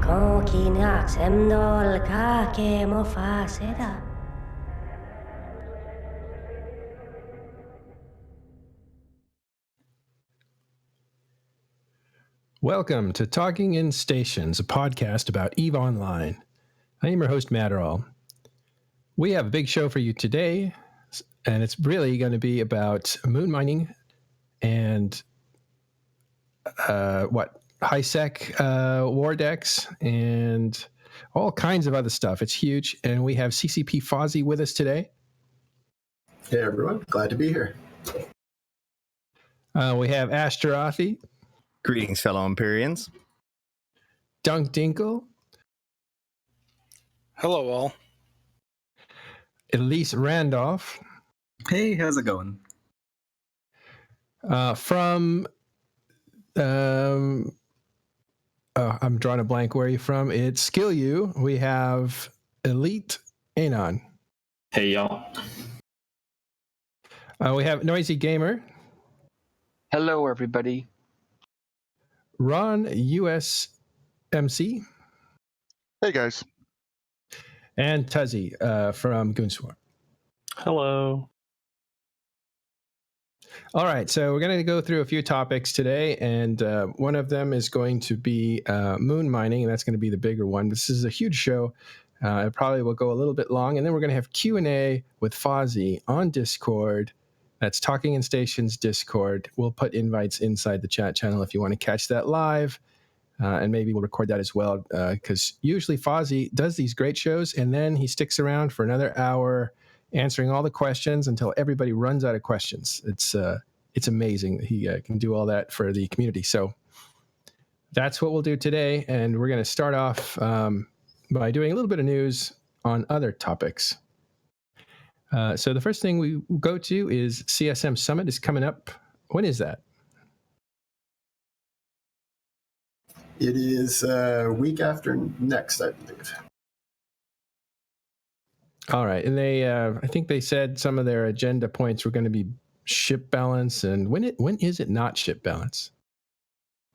Kokinax emdol kake mofaseda. Welcome to Talking in Stations, a podcast about EVE Online. I am your host, Matterall. We have a big show for you today, and it's really going to be about moon mining and high-sec war-decs and all kinds of other stuff. It's huge, and we have CCP Fozzie with us today. Hey, everyone. Glad to be here. We have Ashterothi. Greetings, fellow Empyreans. Dinkle. Hello, all. Elise Randolph. Hey, how's it going? I'm drawing a blank. Where are you from? It's Skill U. We have Elite Anon. Hey, y'all. We have Noizy Gamer. Hello, everybody. RonUSMC. Hey, guys. And Tuzzy from Goonswarm. Hello. All right, so we're going to go through a few topics today, and one of them is going to be moon mining, and that's going to be the bigger one. This is a huge show. It probably will go a little bit long, and then we're going to have Q&A with Fozzie on Discord. That's Talking in Stations Discord. We'll put invites inside the chat channel if you want to catch that live, and maybe we'll record that as well, because usually Fozzie does these great shows, and then he sticks around for another hour answering all the questions until everybody runs out of questions. It's amazing that he can do all that for the community. So that's what we'll do today, and we're going to start off by doing a little bit of news on other topics. So the first thing we go to is CSM Summit is coming up. When is that? It is a week after next, I believe. All right. And I think they said some of their agenda points were going to be ship balance. And when is it not ship balance?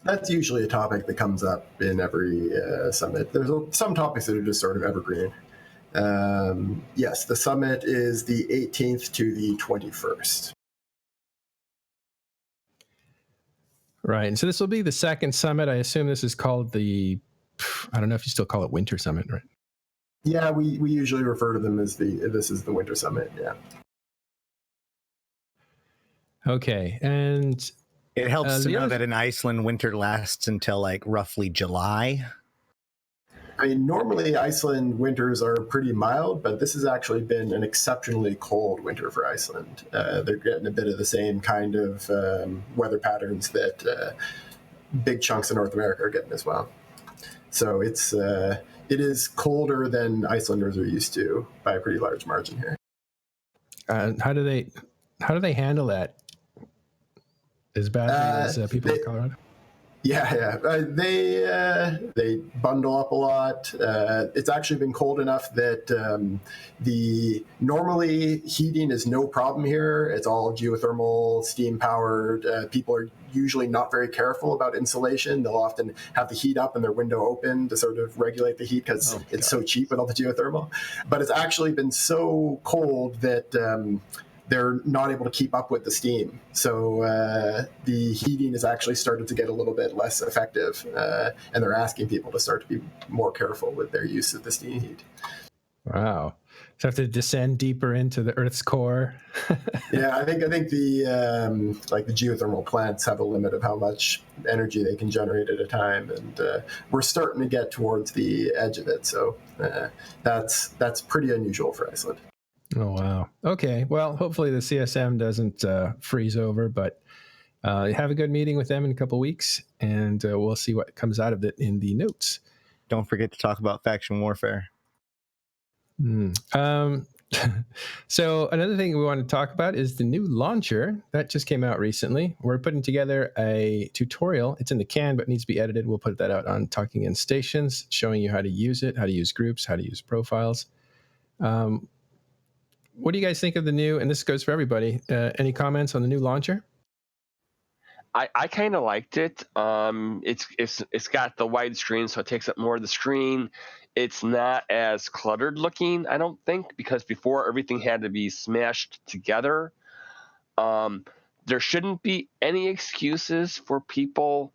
That's usually a topic that comes up in every summit. There's some topics that are just sort of evergreen. Yes, the summit is the 18th to the 21st. Right. And so this will be the second summit. I assume this is called I don't know if you still call it Winter Summit, right? Yeah, we usually refer to them as this is the Winter Summit, yeah. Okay. And it helps to know that in Iceland, winter lasts until like roughly July. I mean, normally Iceland winters are pretty mild, but this has actually been an exceptionally cold winter for Iceland. They're getting a bit of the same kind of weather patterns that big chunks of North America are getting as well. So it is colder than Icelanders are used to by a pretty large margin here. How do they handle that? As badly as people in Colorado? Yeah. They bundle up a lot. It's actually been cold enough that normally heating is no problem here. It's all geothermal, steam powered. People are usually not very careful about insulation. They'll often have the heat up and their window open to sort of regulate the heat because it's so cheap with all the geothermal. But it's actually been so cold that they're not able to keep up with the steam. So the heating has actually started to get a little bit less effective, and they're asking people to start to be more careful with their use of the steam heat. Wow. So have to descend deeper into the Earth's core. Yeah, I think the the geothermal plants have a limit of how much energy they can generate at a time, and we're starting to get towards the edge of it. So that's pretty unusual for Iceland. Oh, wow. Okay. Well, hopefully the CSM doesn't freeze over, but have a good meeting with them in a couple of weeks, and we'll see what comes out of it in the notes. Don't forget to talk about faction warfare. So another thing we want to talk about is the new launcher that just came out recently. We're putting together a tutorial. It's in the can, but needs to be edited. We'll put that out on Talking in Stations, showing you how to use it, how to use groups, how to use profiles. What do you guys think of the new, and this goes for everybody, any comments on the new launcher? I kind of liked it. It's got the wide screen, so it takes up more of the screen. It's not as cluttered looking, I don't think, because before everything had to be smashed together. There shouldn't be any excuses for people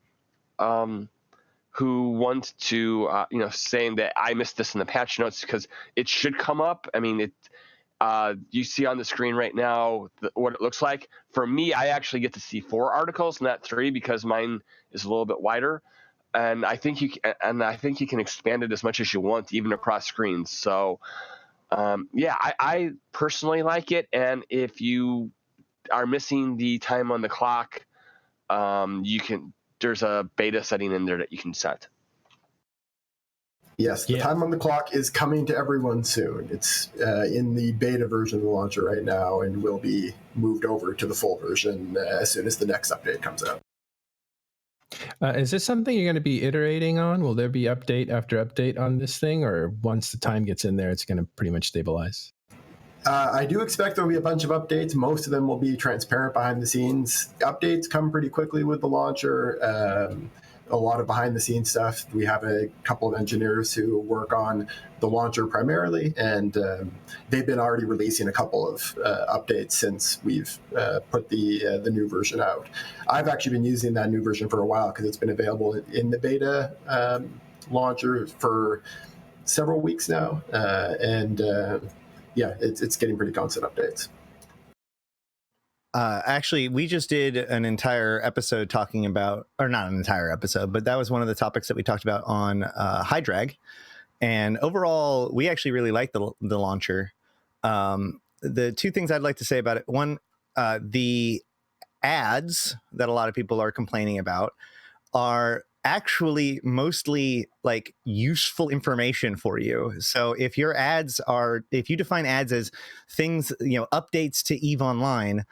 who want to, saying that I missed this in the patch notes, because it should come up. I mean, you see on the screen right now what it looks like. For me, I actually get to see 4 articles, not 3, because mine is a little bit wider. And I think you can expand it as much as you want, even across screens. So, I personally like it. And if you are missing the time on the clock, there's a beta setting in there that you can set. Yes, the time on the clock is coming to everyone soon. It's in the beta version of the launcher right now and will be moved over to the full version as soon as the next update comes out. Is this something you're going to be iterating on? Will there be update after update on this thing, or once the time gets in there, it's going to pretty much stabilize? I do expect there will be a bunch of updates. Most of them will be transparent behind the scenes. Updates come pretty quickly with the launcher. A lot of behind the scenes stuff. We have a couple of engineers who work on the launcher primarily, and they've been already releasing a couple of updates since we've put the new version out. I've actually been using that new version for a while because it's been available in the beta launcher for several weeks now, it's getting pretty constant updates. Actually, we just did an entire episode talking about, or not an entire episode, but that was one of the topics that we talked about on High Drag. And overall, we actually really like the launcher. The 2 things I'd like to say about it: one, the ads that a lot of people are complaining about are actually mostly like useful information for you. So if you define ads as things, updates to EVE Online,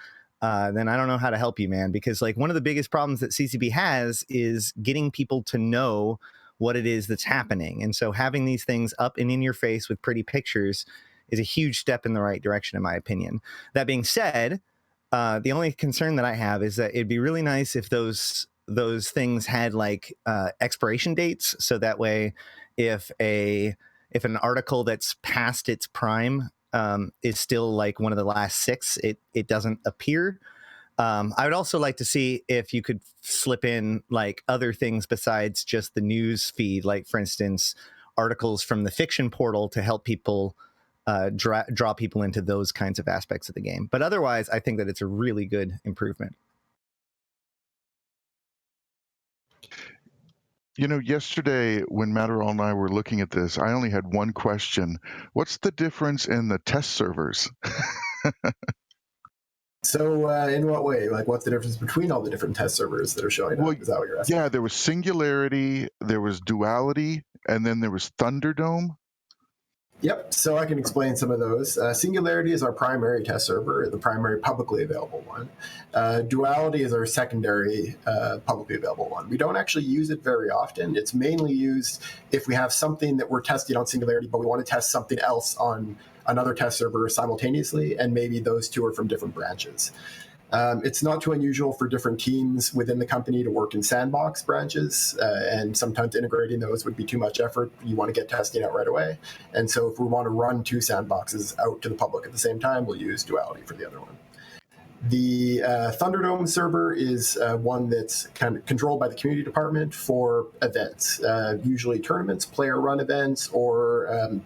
then I don't know how to help you, man, because like one of the biggest problems that CCP has is getting people to know what it is that's happening. And so having these things up and in your face with pretty pictures is a huge step in the right direction, in my opinion. That being said, the only concern that I have is that it'd be really nice if those things had like expiration dates, so that way if an article that's past its prime is still like one of the last 6, it doesn't appear. I would also like to see if you could slip in like other things besides just the news feed, like for instance articles from the fiction portal to help people draw people into those kinds of aspects of the game. But otherwise, I think that it's a really good improvement. Yesterday when Matterall and I were looking at this, I only had one question. What's the difference in the test servers? So in what way? Like, what's the difference between all the different test servers that are showing up? Is that what you're asking? Yeah, there was Singularity, there was Duality, and then there was Thunderdome. Yep, so I can explain some of those. Singularity is our primary test server, the primary publicly available one. Duality is our secondary publicly available one. We don't actually use it very often. It's mainly used if we have something that we're testing on Singularity, but we want to test something else on another test server simultaneously, and maybe those 2 are from different branches. It's not too unusual for different teams within the company to work in sandbox branches, and sometimes integrating those would be too much effort. You want to get testing out right away. And so if we want to run 2 sandboxes out to the public at the same time, we'll use Duality for the other one. The Thunderdome server is one that's kind of controlled by the community department for events, usually tournaments, player-run events, or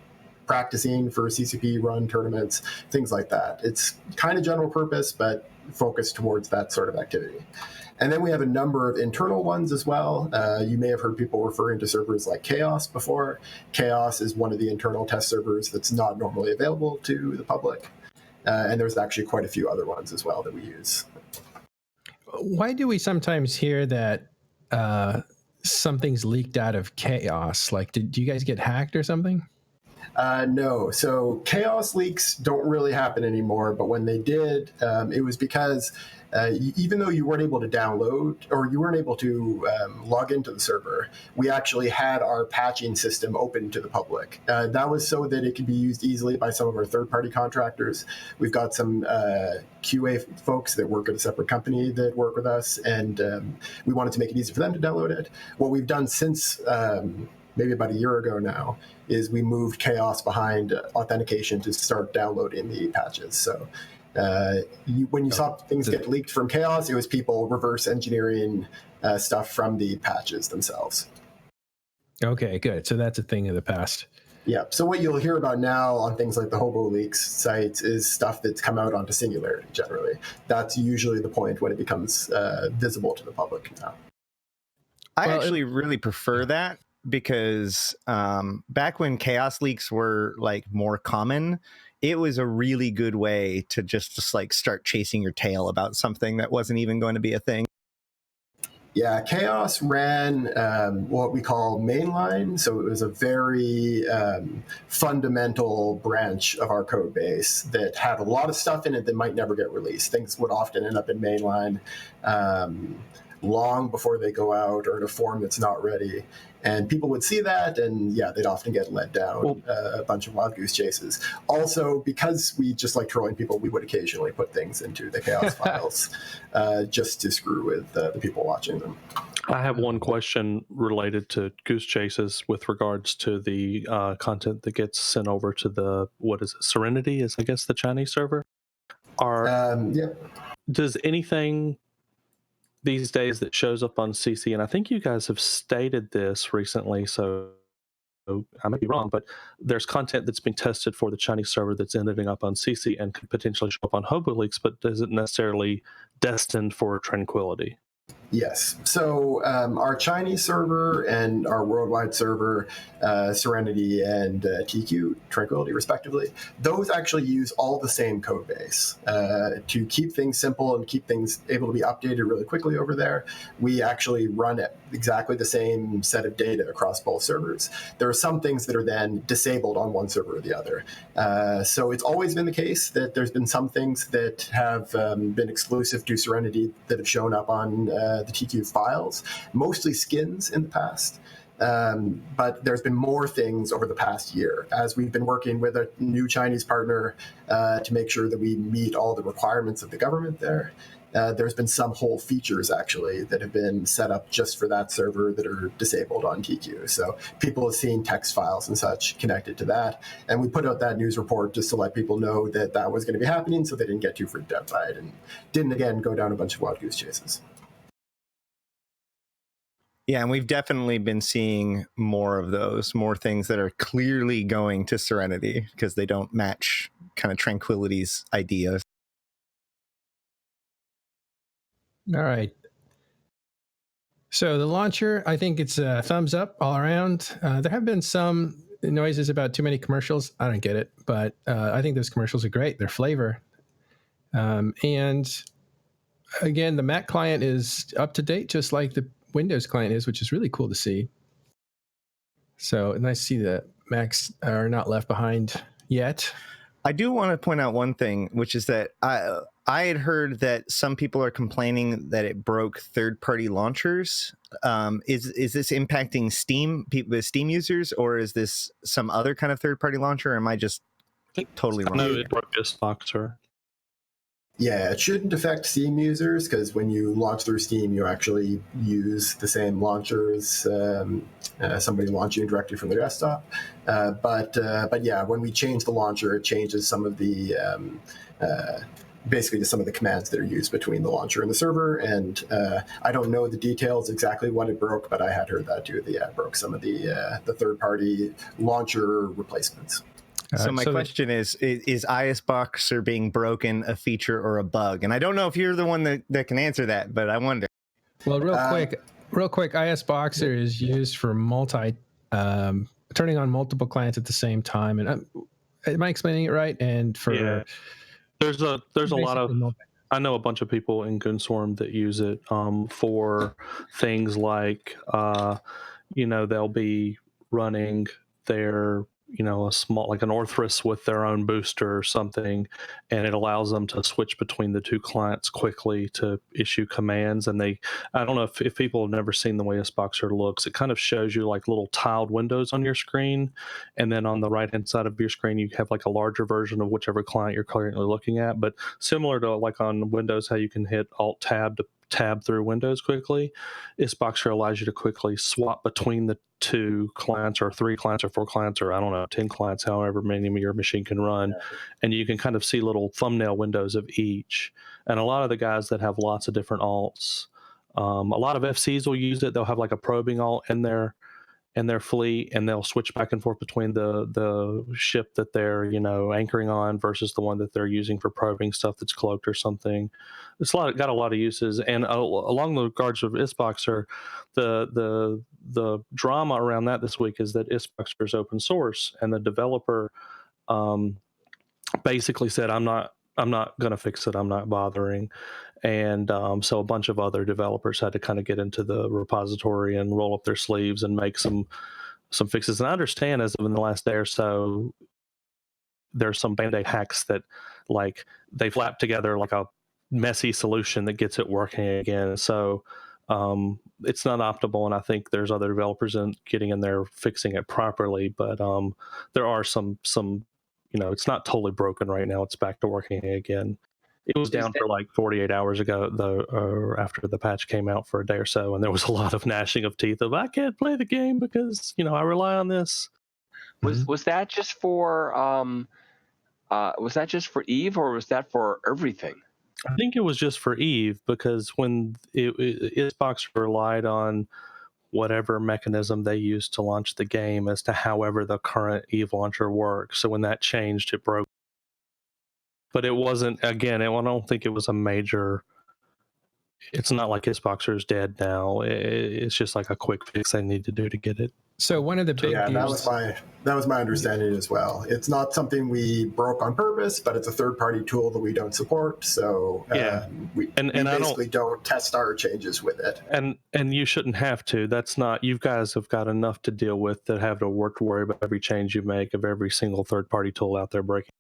practicing for CCP-run tournaments, things like that. It's kind of general purpose, but focused towards that sort of activity. And then we have a number of internal ones as well. You may have heard people referring to servers like Chaos before. Chaos is one of the internal test servers that's not normally available to the public. And there's actually quite a few other ones as well that we use. Why do we sometimes hear that something's leaked out of Chaos? Like, do you guys get hacked or something? No. So chaos leaks don't really happen anymore, but when they did, it was because even though you weren't able to download or you weren't able to log into the server, we actually had our patching system open to the public. That was so that it could be used easily by some of our third-party contractors. We've got some QA folks that work at a separate company that work with us, and we wanted to make it easy for them to download it. What we've done since maybe about a year ago now is we moved chaos behind authentication to start downloading the patches. So when you saw things get leaked from chaos, it was people reverse engineering stuff from the patches themselves. Okay, good. So that's a thing of the past. Yeah. So what you'll hear about now on things like the Hobo Leaks sites is stuff that's come out onto Singularity generally. That's usually the point when it becomes visible to the public now. I actually really prefer that because back when chaos leaks were like more common, it was a really good way to just like start chasing your tail about something that wasn't even going to be a thing. Yeah, chaos ran what we call mainline, so it was a very fundamental branch of our code base that had a lot of stuff in it that might never get released. Things would often end up in mainline long before they go out or in a form that's not ready. And people would see that, and yeah, they'd often get led down a bunch of wild goose chases. Also, because we just like trolling people, we would occasionally put things into the chaos files just to screw with the people watching them. I have one question related to goose chases with regards to the content that gets sent over to the, what is it, Serenity is, I guess, the Chinese server? Does anything these days that shows up on CC, and I think you guys have stated this recently, so I may be wrong, but there's content that's being tested for the Chinese server that's ending up on CC and could potentially show up on Hobo Leaks, but isn't necessarily destined for Tranquility. Yes. So our Chinese server and our worldwide server, Serenity and TQ, Tranquility, respectively, those actually use all the same code base. To keep things simple and keep things able to be updated really quickly over there, we actually run exactly the same set of data across both servers. There are some things that are then disabled on one server or the other. So it's always been the case that there's been some things that have been exclusive to Serenity that have shown up on the TQ files, mostly skins in the past. But there's been more things over the past year as we've been working with a new Chinese partner to make sure that we meet all the requirements of the government there. There's been some whole features actually that have been set up just for that server that are disabled on TQ. So people have seen text files and such connected to that. And we put out that news report just to let people know that that was going to be happening so they didn't get too freaked out by it and didn't again go down a bunch of wild goose chases. Yeah, and we've definitely been seeing more of those, more things that are clearly going to Serenity because they don't match kind of Tranquility's ideas. All right. So the launcher, I think it's a thumbs up all around. There have been some noises about too many commercials. I don't get it, but I think those commercials are great. They're flavor. And again, the Mac client is up to date, just like the Windows client is, which is really cool to see. So nice to see that Macs are not left behind yet. I do want to point out one thing, which is that I had heard that some people are complaining that it broke third-party launchers. Is this impacting Steam users, or is this some other kind of third-party launcher? Or am I just totally wrong? No, it broke this Boxer. Yeah, it shouldn't affect Steam users because when you launch through Steam, you actually use the same launcher as somebody launching directly from their desktop. But yeah, when we change the launcher, it changes some of the basically just some of the commands that are used between the launcher and the server. And I don't know the details exactly what it broke, but I had heard that too. It broke some of the third-party launcher replacements. So my question is IS Boxer being broken a feature or a bug? And I don't know if you're the one that can answer that, but I wonder. Well, real quick, IS Boxer is used for turning on multiple clients at the same time. And am I explaining it right? And for there's a lot of, I know a bunch of people in Goonswarm that use it for things like, they'll be running their a small, like an Orthrus with their own booster or something, and it allows them to switch between the two clients quickly to issue commands. And I don't know if people have never seen the way SBoxer looks, it kind of shows you like little tiled windows on your screen, and then on the right hand side of your screen you have like a larger version of whichever client you're currently looking at. But similar to like on Windows, how you can hit Alt Tab to tab through windows quickly, SBoxer allows you to quickly swap between the two clients or 3 clients or 4 clients or I don't know, 10 clients, however many your machine can run. And you can kind of see little thumbnail windows of each. And a lot of the guys that have lots of different alts, a lot of FCs will use it. They'll have like a probing alt in their fleet, and they'll switch back and forth between the ship that they're anchoring on versus the one that they're using for probing stuff that's cloaked or something. It's got a lot of uses. And along the regards of SBoxer, the drama around that this week is that SBoxer is open source, and the developer basically said, I'm not going to fix it, I'm not bothering. And so a bunch of other developers had to kind of get into the repository and roll up their sleeves and make some fixes. And I understand, as of in the last day or so, there's some Band-Aid hacks that like they flap together like a messy solution that gets it working again. So it's not optimal, and I think there's other developers getting in there fixing it properly. But there are some it's not totally broken right now. It's back to working again. It was down for like 48 hours ago, though, or after the patch came out for a day or so, and there was a lot of gnashing of teeth of I can't play the game because I rely on this. Was that just for Eve, or was that for everything? I think it was just for Eve, because when Xbox relied on whatever mechanism they used to launch the game as to however the current Eve launcher works. So when that changed, it broke. But it wasn't, again, I don't think it was a major, it's not like Xboxer is dead now. It's just like a quick fix they need to do to get it. So one of the big that was my understanding as well. It's not something we broke on purpose, but it's a third-party tool that we don't support. So we basically don't test our changes with it. And you shouldn't have to. That's not, you guys have got enough to deal with that have to worry about every change you make of every single third-party tool out there breaking.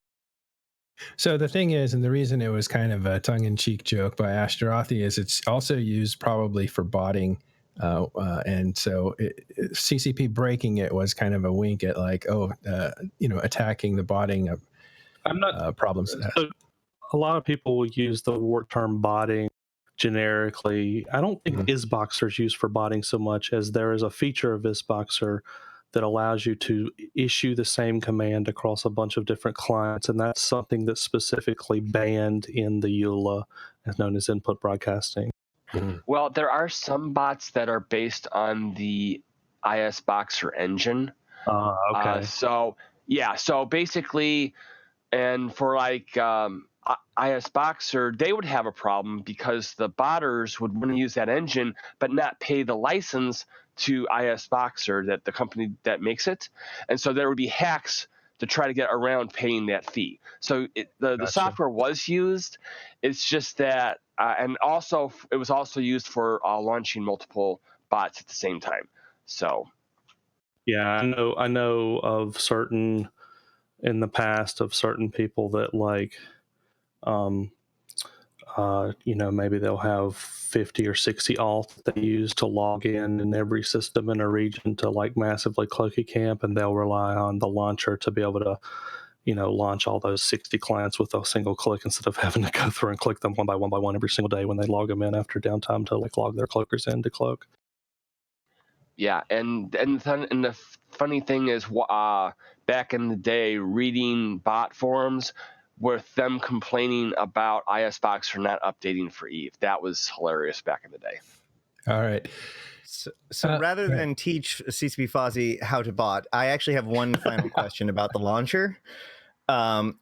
So the thing is, and the reason it was kind of a tongue-in-cheek joke by Ashterothi is it's also used probably for botting. And so CCP breaking it was kind of a wink at like, attacking the botting problems. So a lot of people will use the term botting generically. I don't think Xboxer is used for botting so much as there is a feature of Xboxer that allows you to issue the same command across a bunch of different clients, and that's something that's specifically banned in the EULA, as known as input broadcasting. Well, there are some bots that are based on the ISBoxer engine. Okay. So basically, and for like ISBoxer, they would have a problem because the botters would want to use that engine but not pay the license to ISBoxer, that the company that makes it. And so there would be hacks to try to get around paying that fee. So the software was used. It's just that, and also it was also used for launching multiple bots at the same time. So, yeah, I know of certain in the past of certain people that like, maybe they'll have 50 or 60 alts that they use to log in every system in a region to like massively cloak a camp, and they'll rely on the launcher to be able to, launch all those 60 clients with a single click instead of having to go through and click them one by one every single day when they log them in after downtime to like log their cloakers in to cloak. Yeah, and the funny thing is, back in the day, reading bot forums with them complaining about ISBoxer not updating for Eve. That was hilarious back in the day. All right. So rather than teach CCP Fozzie how to bot, I actually have one final question about the launcher,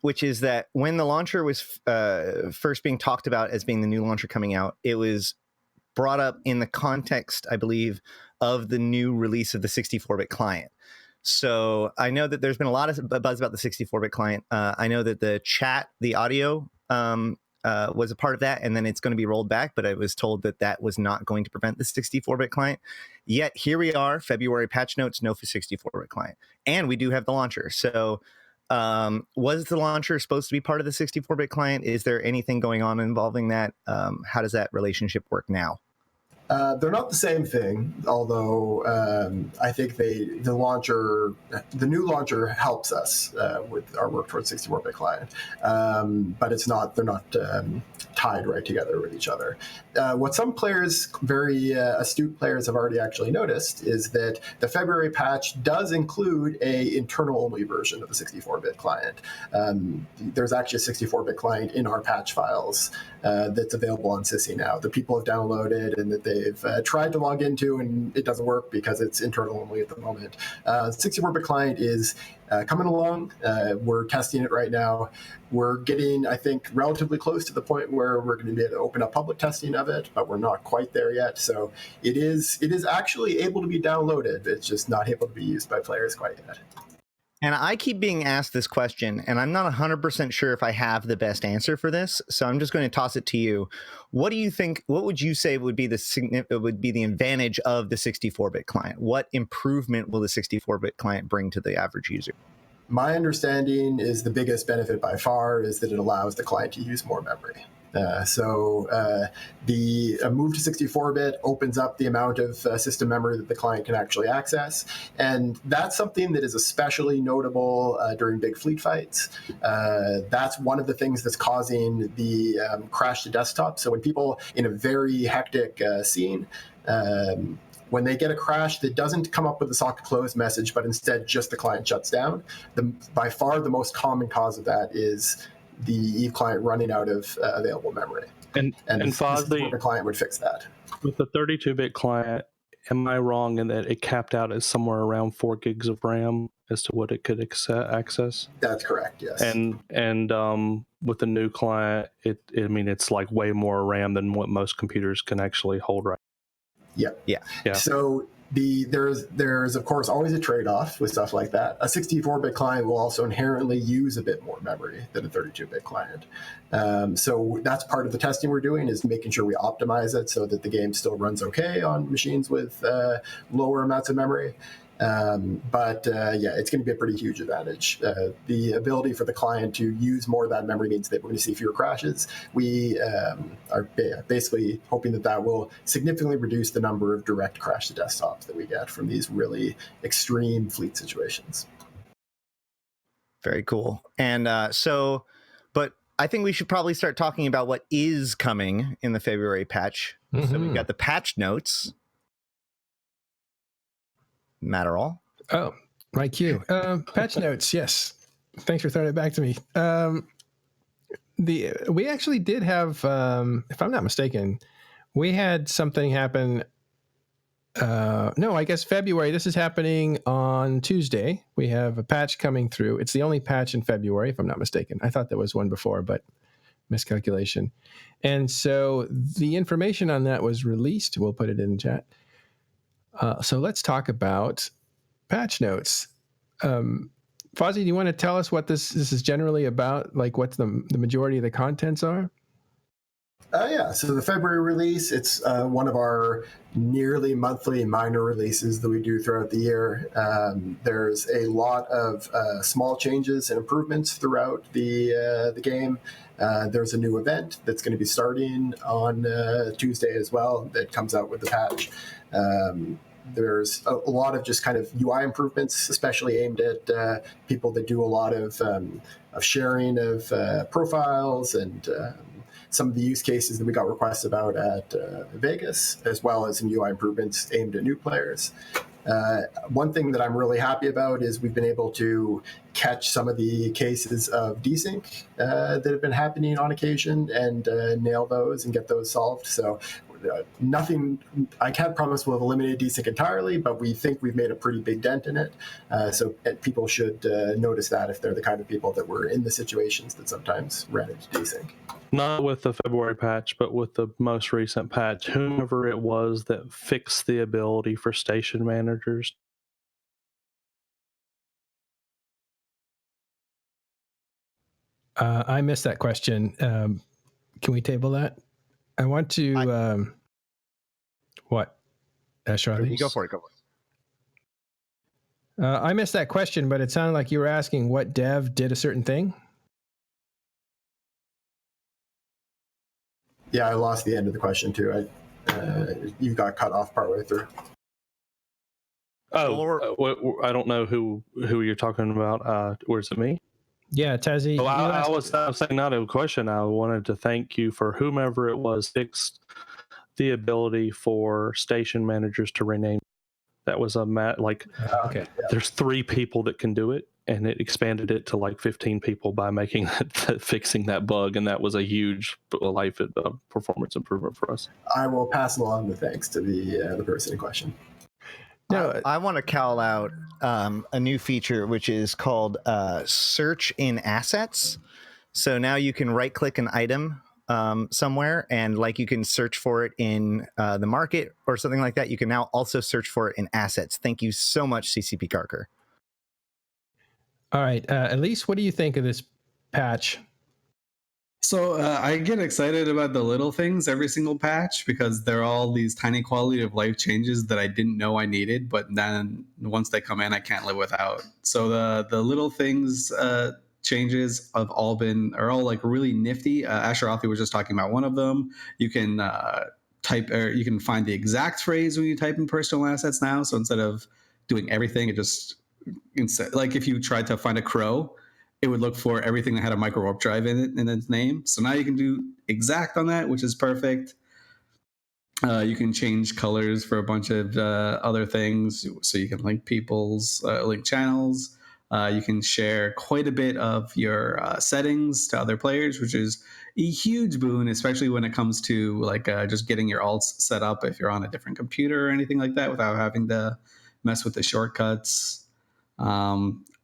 which is that when the launcher was first being talked about as being the new launcher coming out, it was brought up in the context, I believe, of the new release of the 64-bit client. So I know that there's been a lot of buzz about the 64-bit client. I know that the chat, the audio was a part of that, and then it's going to be rolled back. But I was told that that was not going to prevent the 64-bit client. Yet here we are, February patch notes, no 64-bit client, and we do have the launcher. So was the launcher supposed to be part of the 64-bit client? Is there anything going on involving that? How does that relationship work now? They're not the same thing, although I think the new launcher helps us with our work towards 64-bit client, but they're not tied right together with each other. What some players, very astute players, have already actually noticed is that the February patch does include a internal-only version of the 64-bit client. There's actually a 64-bit client in our patch files that's available on Sissy now that people have downloaded and that they've tried to log into, and it doesn't work because it's internal only at the moment. 64-bit client is coming along. We're testing it right now. We're getting, I think, relatively close to the point where we're going to be able to open up public testing of it, but we're not quite there yet. So it is actually able to be downloaded. It's just not able to be used by players quite yet. And I keep being asked this question, and I'm not 100% sure if I have the best answer for this. So I'm just going to toss it to you. What do you think? What would you say would be the advantage of the 64-bit client? What improvement will the 64-bit client bring to the average user? My understanding is the biggest benefit by far is that it allows the client to use more memory. The move to 64-bit opens up the amount of system memory that the client can actually access. And that's something that is especially notable during big fleet fights. That's one of the things that's causing the crash to desktop. So when people in a very hectic scene, when they get a crash that doesn't come up with the socket close message, but instead just the client shuts down, by far the most common cause of that is the Eve client running out of available memory. And Fozzie, the client would fix that. With the 32-bit client, am I wrong in that it capped out at somewhere around 4 gigs of RAM as to what it could access? That's correct, yes. And with the new client, it's like way more RAM than what most computers can actually hold right. Yeah. So there's of course always a trade-off with stuff like that. A 64-bit client will also inherently use a bit more memory than a 32-bit client. So that's part of the testing we're doing, is making sure we optimize it so that the game still runs okay on machines with lower amounts of memory. It's going to be a pretty huge advantage. The ability for the client to use more of that memory means that we're going to see fewer crashes. We are basically hoping that will significantly reduce the number of direct crash to desktops that we get from these really extreme fleet situations. Very cool. And but I think we should probably start talking about what is coming in the February patch. Mm-hmm. So we've got the patch notes. Matterall. Oh, my cue. Patch notes, yes. Thanks for throwing it back to me. We actually did have, if I'm not mistaken, we had something happen. No, I guess February. This is happening on Tuesday. We have a patch coming through. It's the only patch in February, if I'm not mistaken. I thought there was one before, but miscalculation. And so the information on that was released. We'll put it in chat. So let's talk about patch notes. Fozzie, do you want to tell us what this is generally about? Like what the majority of the contents are? So the February release, it's one of our nearly monthly minor releases that we do throughout the year. There's a lot of small changes and improvements throughout the game. There's a new event that's going to be starting on Tuesday as well that comes out with the patch. There's a lot of just kind of UI improvements, especially aimed at people that do a lot of sharing of profiles and some of the use cases that we got requests about at Vegas, as well as some UI improvements aimed at new players. One thing that I'm really happy about is we've been able to catch some of the cases of desync that have been happening on occasion and nail those and get those solved. So nothing, I can't promise we'll have eliminated desync entirely, but we think we've made a pretty big dent in it. So people should notice that if they're the kind of people that were in the situations that sometimes ran into desync. Not with the February patch, but with the most recent patch, whomever it was that fixed the ability for station managers. I missed that question. Can we table that? I want to. What? Ashterothi? You go for it. Go for it. I missed that question, but it sounded like you were asking what dev did a certain thing. Yeah, I lost the end of the question too. You got cut off partway through. Oh, I don't know who you're talking about. Where's it me? Yeah, Tezzy. I was saying not a question. I wanted to thank you for whomever it was fixed the ability for station managers to rename. That was okay. There's 3 people that can do it, and it expanded it to like 15 people by making fixing that bug, and that was a huge life performance improvement for us. I will pass along the thanks to the person in question. No, I want to call out a new feature which is called search in assets. So now you can right click an item somewhere, and like you can search for it in the market or something like that. You can now also search for it in assets. Thank you so much, CCP Carker. All right, Elise, what do you think of this patch? So I get excited about the little things every single patch because they're all these tiny quality of life changes that I didn't know I needed, but then once they come in, I can't live without. So the little things changes are all like really nifty. Ashterothi was just talking about one of them. You can you can find the exact phrase when you type in personal assets now. So instead of doing everything, like if you tried to find a crow, it would look for everything that had a micro warp drive in it in its name. So now you can do exact on that, which is perfect. You can change colors for a bunch of other things, so you can link link channels. You can share quite a bit of your settings to other players, which is a huge boon, especially when it comes to like just getting your alts set up if you're on a different computer or anything like that without having to mess with the shortcuts.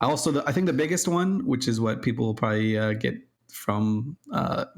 I think the biggest one, which is what people will probably get from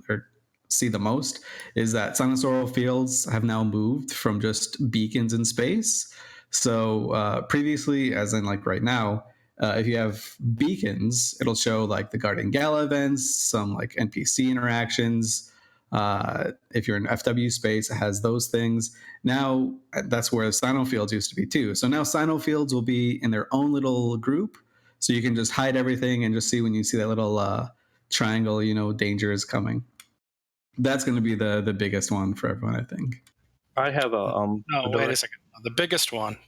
or see the most, is that sinusoidal fields have now moved from just beacons in space. So previously, as in like right now, if you have beacons, it'll show like the Guardian Gala events, some like NPC interactions. If you're in FW space, it has those things. Now that's where Sino fields used to be too. So now Sino fields will be in their own little group. So you can just hide everything and just see when you see that little triangle, danger is coming. That's going to be the biggest one for everyone, I think. I have wait a second. The biggest one,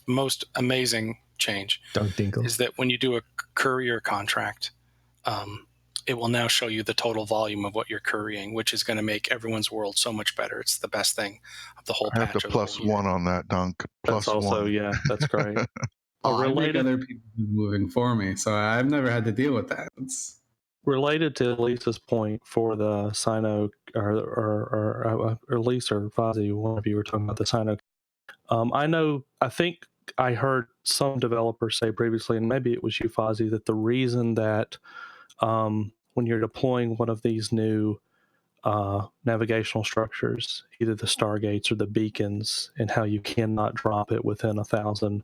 most amazing change Dinkle. is that when you do a courier contract, it will now show you the total volume of what you're currying, which is going to make everyone's world so much better. It's the best thing of the whole patch. I have to +1 on that, Dunk. That's also, +1. Yeah, that's great. I make other people moving for me, so I've never had to deal with that. Related to Lisa's point for the Sino, or Elise or Fozzie, one of you were talking about the Sino. I think I heard some developers say previously, and maybe it was you, Fozzie, that the reason that when you're deploying one of these new navigational structures, either the stargates or the beacons, and how you cannot drop it within 1,000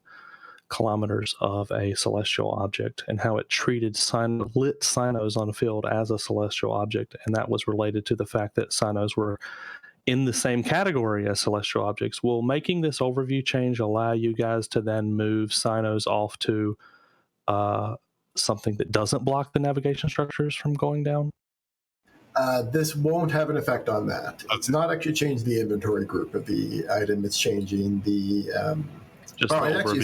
kilometers of a celestial object, and how it treated lit Sinos on the field as a celestial object, and that was related to the fact that Sinos were in the same category as celestial objects. Will making this overview change allow you guys to then move Sinos off to something that doesn't block the navigation structures from going down? This won't have an effect on that. It's not actually changed the inventory group of the item. It's changing the it's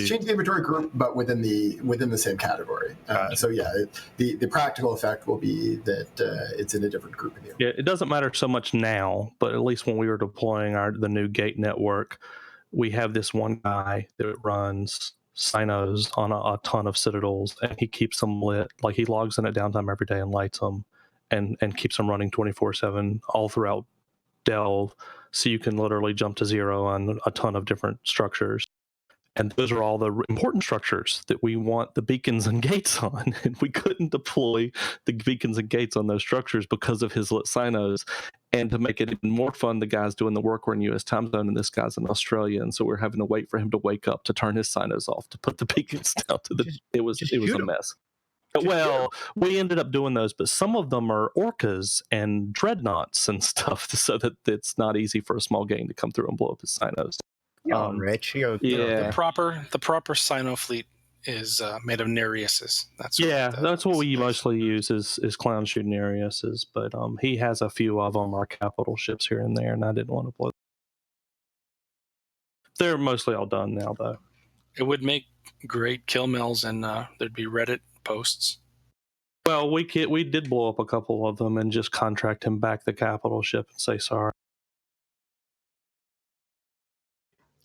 changing the inventory group, but within the same category. Gotcha. So yeah, the practical effect will be that it's in a different group. Yeah, it doesn't matter so much now, but at least when we were deploying the new gate network, we have this one guy that runs Sinos on a ton of citadels, and he keeps them lit. Like, he logs in at downtime every day and lights them, and keeps them running 24/7 all throughout Delve, so you can literally jump to 0 on a ton of different structures. And those are all the important structures that we want the beacons and gates on. And we couldn't deploy the beacons and gates on those structures because of his lit Sinos. And to make it even more fun, the guy's doing the work. We're in US time zone, and this guy's in Australia. And so we're having to wait for him to wake up to turn his Sinos off, to put the beacons down to the... It was a mess. Well, we ended up doing those, but some of them are orcas and dreadnoughts and stuff, so that it's not easy for a small game to come through and blow up his Sinos. Rich. Yeah. The proper Sino fleet is made of Nereises. That's what we mostly use is clown shooting Nereises, but he has a few of them, our capital ships here and there, and I didn't want to blow. They're mostly all done now, though. It would make great kill mills, and there'd be Reddit posts. Well, we did blow up a couple of them and just contract him back the capital ship and say sorry.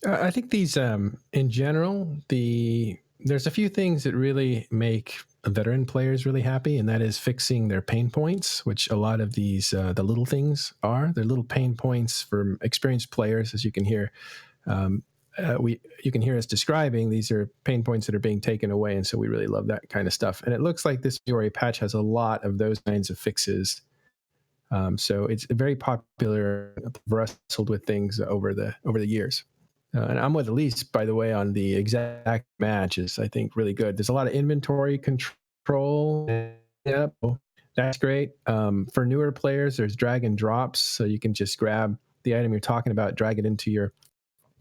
I think these, in general, there's a few things that really make veteran players really happy, and that is fixing their pain points, which a lot of these, the little things are. They're little pain points for experienced players, as you can hear. You can hear us describing. These are pain points that are being taken away, and so we really love that kind of stuff. And it looks like this Fiore patch has a lot of those kinds of fixes. So it's very popular, wrestled with things over the years. And I'm with Elise, by the way, on the exact match is, I think, really good. There's a lot of inventory control. Yep, that's great. For newer players, there's drag and drops, so you can just grab the item you're talking about, drag it into your.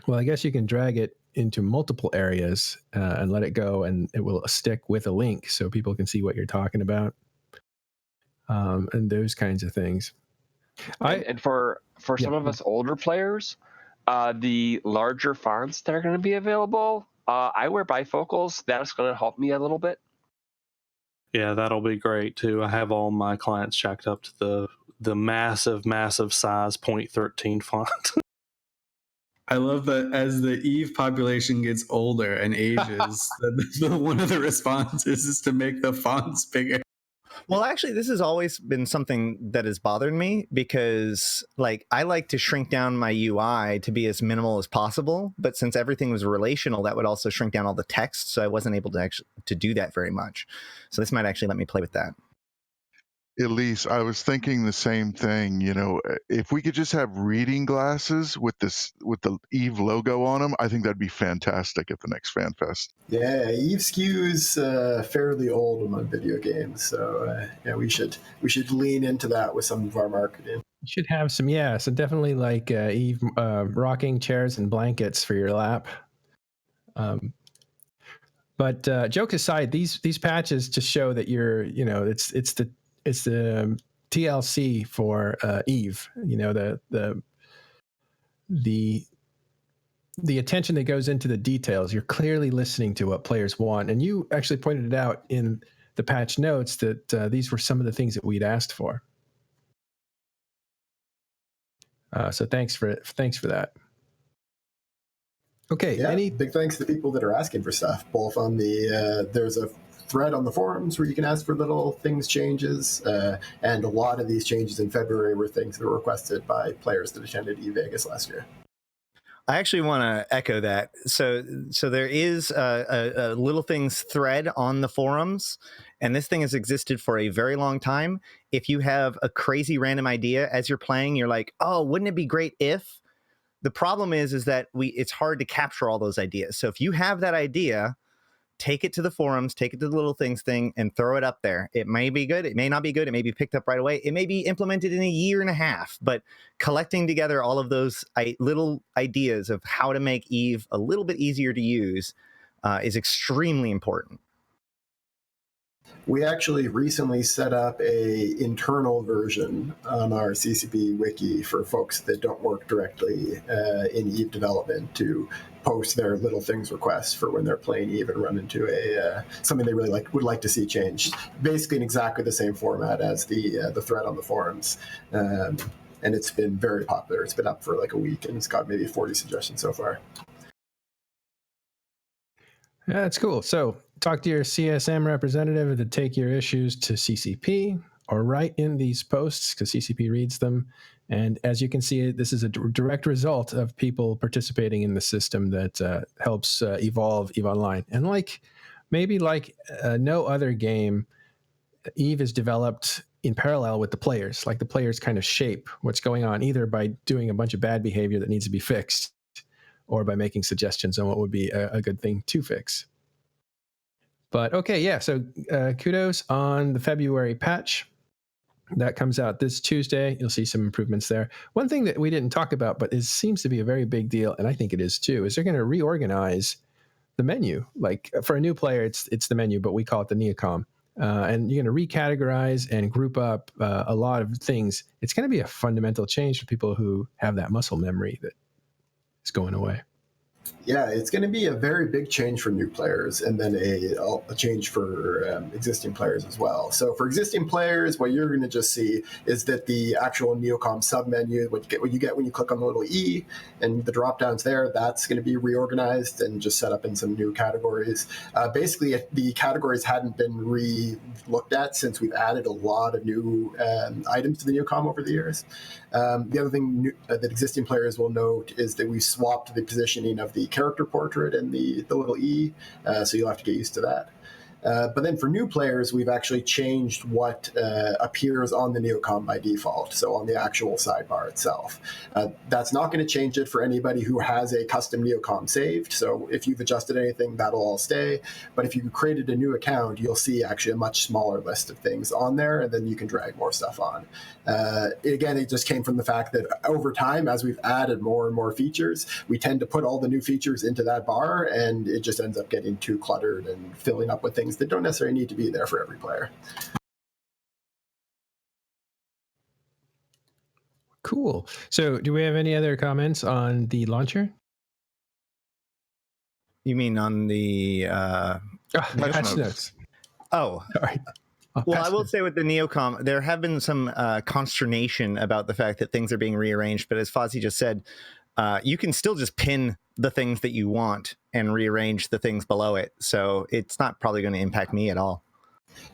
Well, I guess you can drag it into multiple areas and let it go, and it will stick with a link so people can see what you're talking about, and those kinds of things. And for some of us older players, the larger fonts that are going to be available, I wear bifocals. That's going to help me a little bit. Yeah, that'll be great too. I have all my clients jacked up to the massive size 0.13 font. I love that as the Eve population gets older and ages, one of the responses is to make the fonts bigger. Well, actually, this has always been something that has bothered me because, like, I like to shrink down my UI to be as minimal as possible. But since everything was relational, that would also shrink down all the text. So I wasn't able to do that very much. So this might actually let me play with that. Elise, I was thinking the same thing. You know, if we could just have reading glasses with the Eve logo on them, I think that'd be fantastic at the next FanFest. Yeah, Eve skews fairly old among video games, so yeah, we should lean into that with some of our marketing. You should have some, so definitely like Eve rocking chairs and blankets for your lap. But joke aside, these patches just show that you're, it's the TLC for Eve. You know, the attention that goes into the details. You're clearly listening to what players want, and you actually pointed it out in the patch notes that these were some of the things that we'd asked for. So thanks for that. Okay. Yeah, big thanks to the people that are asking for stuff. Both on the there's a thread on the forums where you can ask for little things changes, and a lot of these changes in February were things that were requested by players that attended eVegas last year. I actually want to echo that. So there is a little things thread on the forums, and this thing has existed for a very long time. If you have a crazy random idea as you're playing, you're like, oh, wouldn't it be great if? The problem is that it's hard to capture all those ideas. So if you have that idea, take it to the forums, take it to the little things thing, and throw it up there. It may be good. It may not be good. It may be picked up right away. It may be implemented in a year and a half. But collecting together all of those little ideas of how to make Eve a little bit easier to use is extremely important. We actually recently set up a internal version on our CCP wiki for folks that don't work directly in Eve development to post their little things requests for when they're playing Eve and run into something they really would like to see changed. Basically in exactly the same format as the thread on the forums. And it's been very popular. It's been up for like a week and it's got maybe 40 suggestions so far. Yeah, that's cool. So talk to your CSM representative to take your issues to CCP or write in these posts because CCP reads them. And as you can see, this is a direct result of people participating in the system that helps evolve EVE Online. And like no other game, EVE is developed in parallel with the players. Like the players kind of shape what's going on, either by doing a bunch of bad behavior that needs to be fixed or by making suggestions on what would be a good thing to fix. But okay, yeah. So kudos on the February patch. That comes out this Tuesday. You'll see some improvements there. One thing that we didn't talk about, but it seems to be a very big deal, and I think it is too, is they're going to reorganize the menu. Like for a new player, it's the menu, but we call it the Neocom. And you're going to recategorize and group up a lot of things. It's going to be a fundamental change for people who have that muscle memory that is going away. Yeah, it's going to be a very big change for new players, and then a change for existing players as well. So for existing players, what you're going to just see is that the actual Neocom submenu, what you get when you click on the little E and the drop downs there, that's going to be reorganized and just set up in some new categories. Basically, the categories hadn't been re-looked at since we've added a lot of new items to the Neocom over the years. The other thing that existing players will note is that we swapped the positioning of the character portrait and the little E, so you'll have to get used to that. But then for new players, we've actually changed what appears on the Neocom by default, so on the actual sidebar itself. That's not going to change it for anybody who has a custom Neocom saved, so if you've adjusted anything, that'll all stay. But if you created a new account, you'll see actually a much smaller list of things on there, and then you can drag more stuff on. Again, it just came from the fact that over time, as we've added more and more features, we tend to put all the new features into that bar, and it just ends up getting too cluttered and filling up with things that don't necessarily need to be there for every player. Cool. So do we have any other comments on the launcher? You mean on the patch notes. Oh, All right. Well, I will say with the Neocom, there have been some consternation about the fact that things are being rearranged. But as Fozzie just said, you can still just pin the things that you want and rearrange the things below it. So it's not probably going to impact me at all.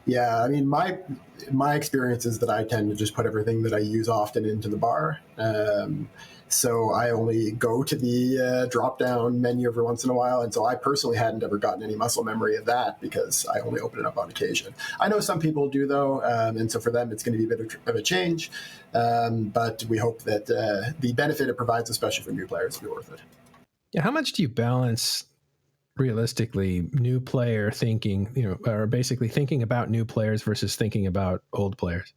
Yeah, I mean, my experience is that I tend to just put everything that I use often into the bar. So I only go to the drop-down menu every once in a while. And so I personally hadn't ever gotten any muscle memory of that because I only open it up on occasion. I know some people do, though, and so for them, it's going to be a bit of a change. But we hope that the benefit it provides, especially for new players, will be worth it. Yeah, how much do you balance realistically new player thinking, or basically thinking about new players versus thinking about old players?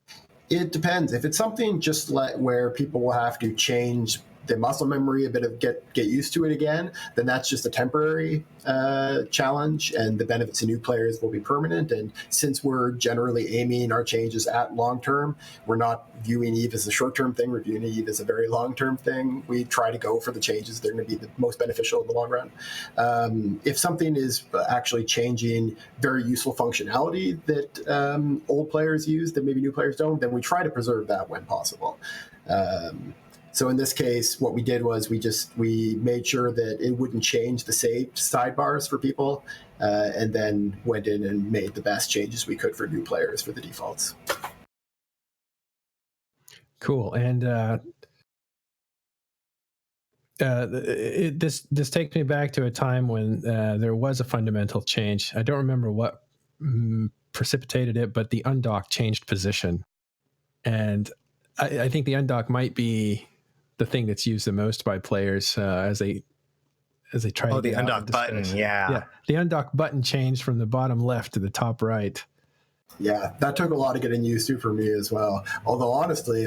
It depends. If it's something just where people will have to change the muscle memory a bit of get used to it again, then that's just a temporary challenge, and the benefits to new players will be permanent. And since we're generally aiming our changes at long term, we're not viewing EVE as a short term thing. We're viewing EVE as a very long term thing. We try to go for the changes that are going to be the most beneficial in the long run. If something is actually changing very useful functionality that old players use that maybe new players don't, then we try to preserve that when possible. So in this case, what we did was we made sure that it wouldn't change the saved sidebars for people, and then went in and made the best changes we could for new players for the defaults. Cool. And this takes me back to a time when there was a fundamental change. I don't remember what precipitated it, but the undock changed position. And I think the undock might be the thing that's used the most by players as they try to the undock button. Yeah, the undock button changed from the bottom left to the top right. Yeah, that took a lot of getting used to for me as well. Although honestly,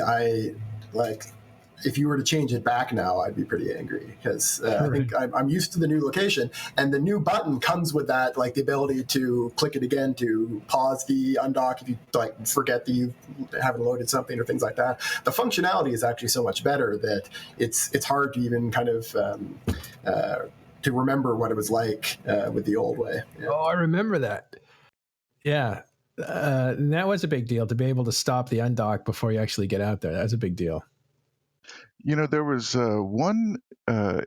if you were to change it back now, I'd be pretty angry because I think I'm used to the new location, and the new button comes with that, like the ability to click it again to pause the undock if you forget that you haven't loaded something or things like that. The functionality is actually so much better that it's hard to even kind of to remember what it was like with the old way. Yeah. Oh, I remember that. Yeah. And that was a big deal to be able to stop the undock before you actually get out there. That was a big deal. There was one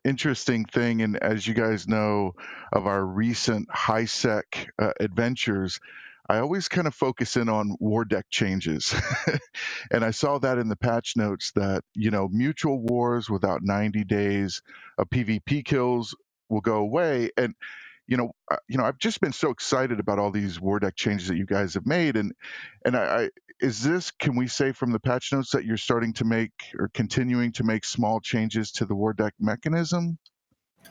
interesting thing, and as you guys know of our recent high-sec adventures, I always kind of focus in on war-dec changes. And I saw that in the patch notes that, mutual wars without 90 days of PvP kills will go away. And I've just been so excited about all these war-dec changes that you guys have made, and can we say from the patch notes that you're starting to make or continuing to make small changes to the war-dec mechanism?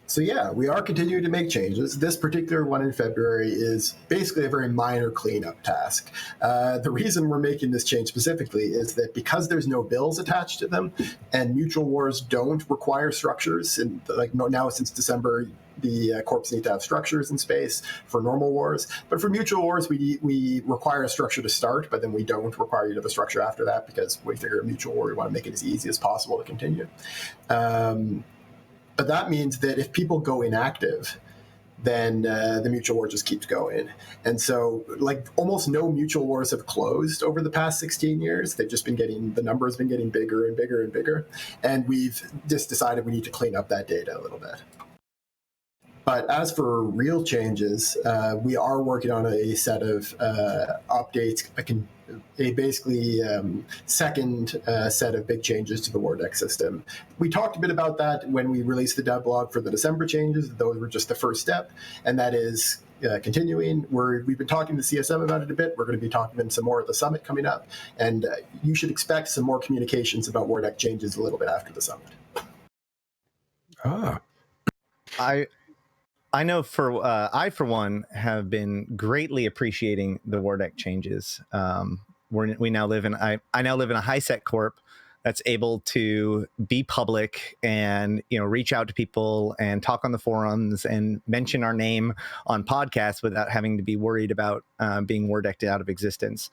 So yeah, we are continuing to make changes. This particular one in February is basically a very minor cleanup task. The reason we're making this change specifically is that because there's no bills attached to them, and mutual wars don't require structures, and like now since December, the corps need to have structures in space for normal wars. But for mutual wars, we require a structure to start, but then we don't require you to have a structure after that because we figure a mutual war, we want to make it as easy as possible to continue. But that means that if people go inactive, then the mutual war just keeps going. And so like almost no mutual wars have closed over the past 16 years. They've just been the number's been getting bigger and bigger and bigger. And we've just decided we need to clean up that data a little bit. But as for real changes, we are working on a set of updates, a basically second set of big changes to the war-dec system. We talked a bit about that when we released the dev blog for the December changes. Those were just the first step, and that is continuing. We've been talking to CSM about it a bit. We're going to be talking to them some more at the summit coming up, and you should expect some more communications about war-dec changes a little bit after the summit. I know I, for one, have been greatly appreciating the war-dec changes. We now live in I now live in a high-sec corp that's able to be public and reach out to people and talk on the forums and mention our name on podcasts without having to be worried about being war-decked out of existence.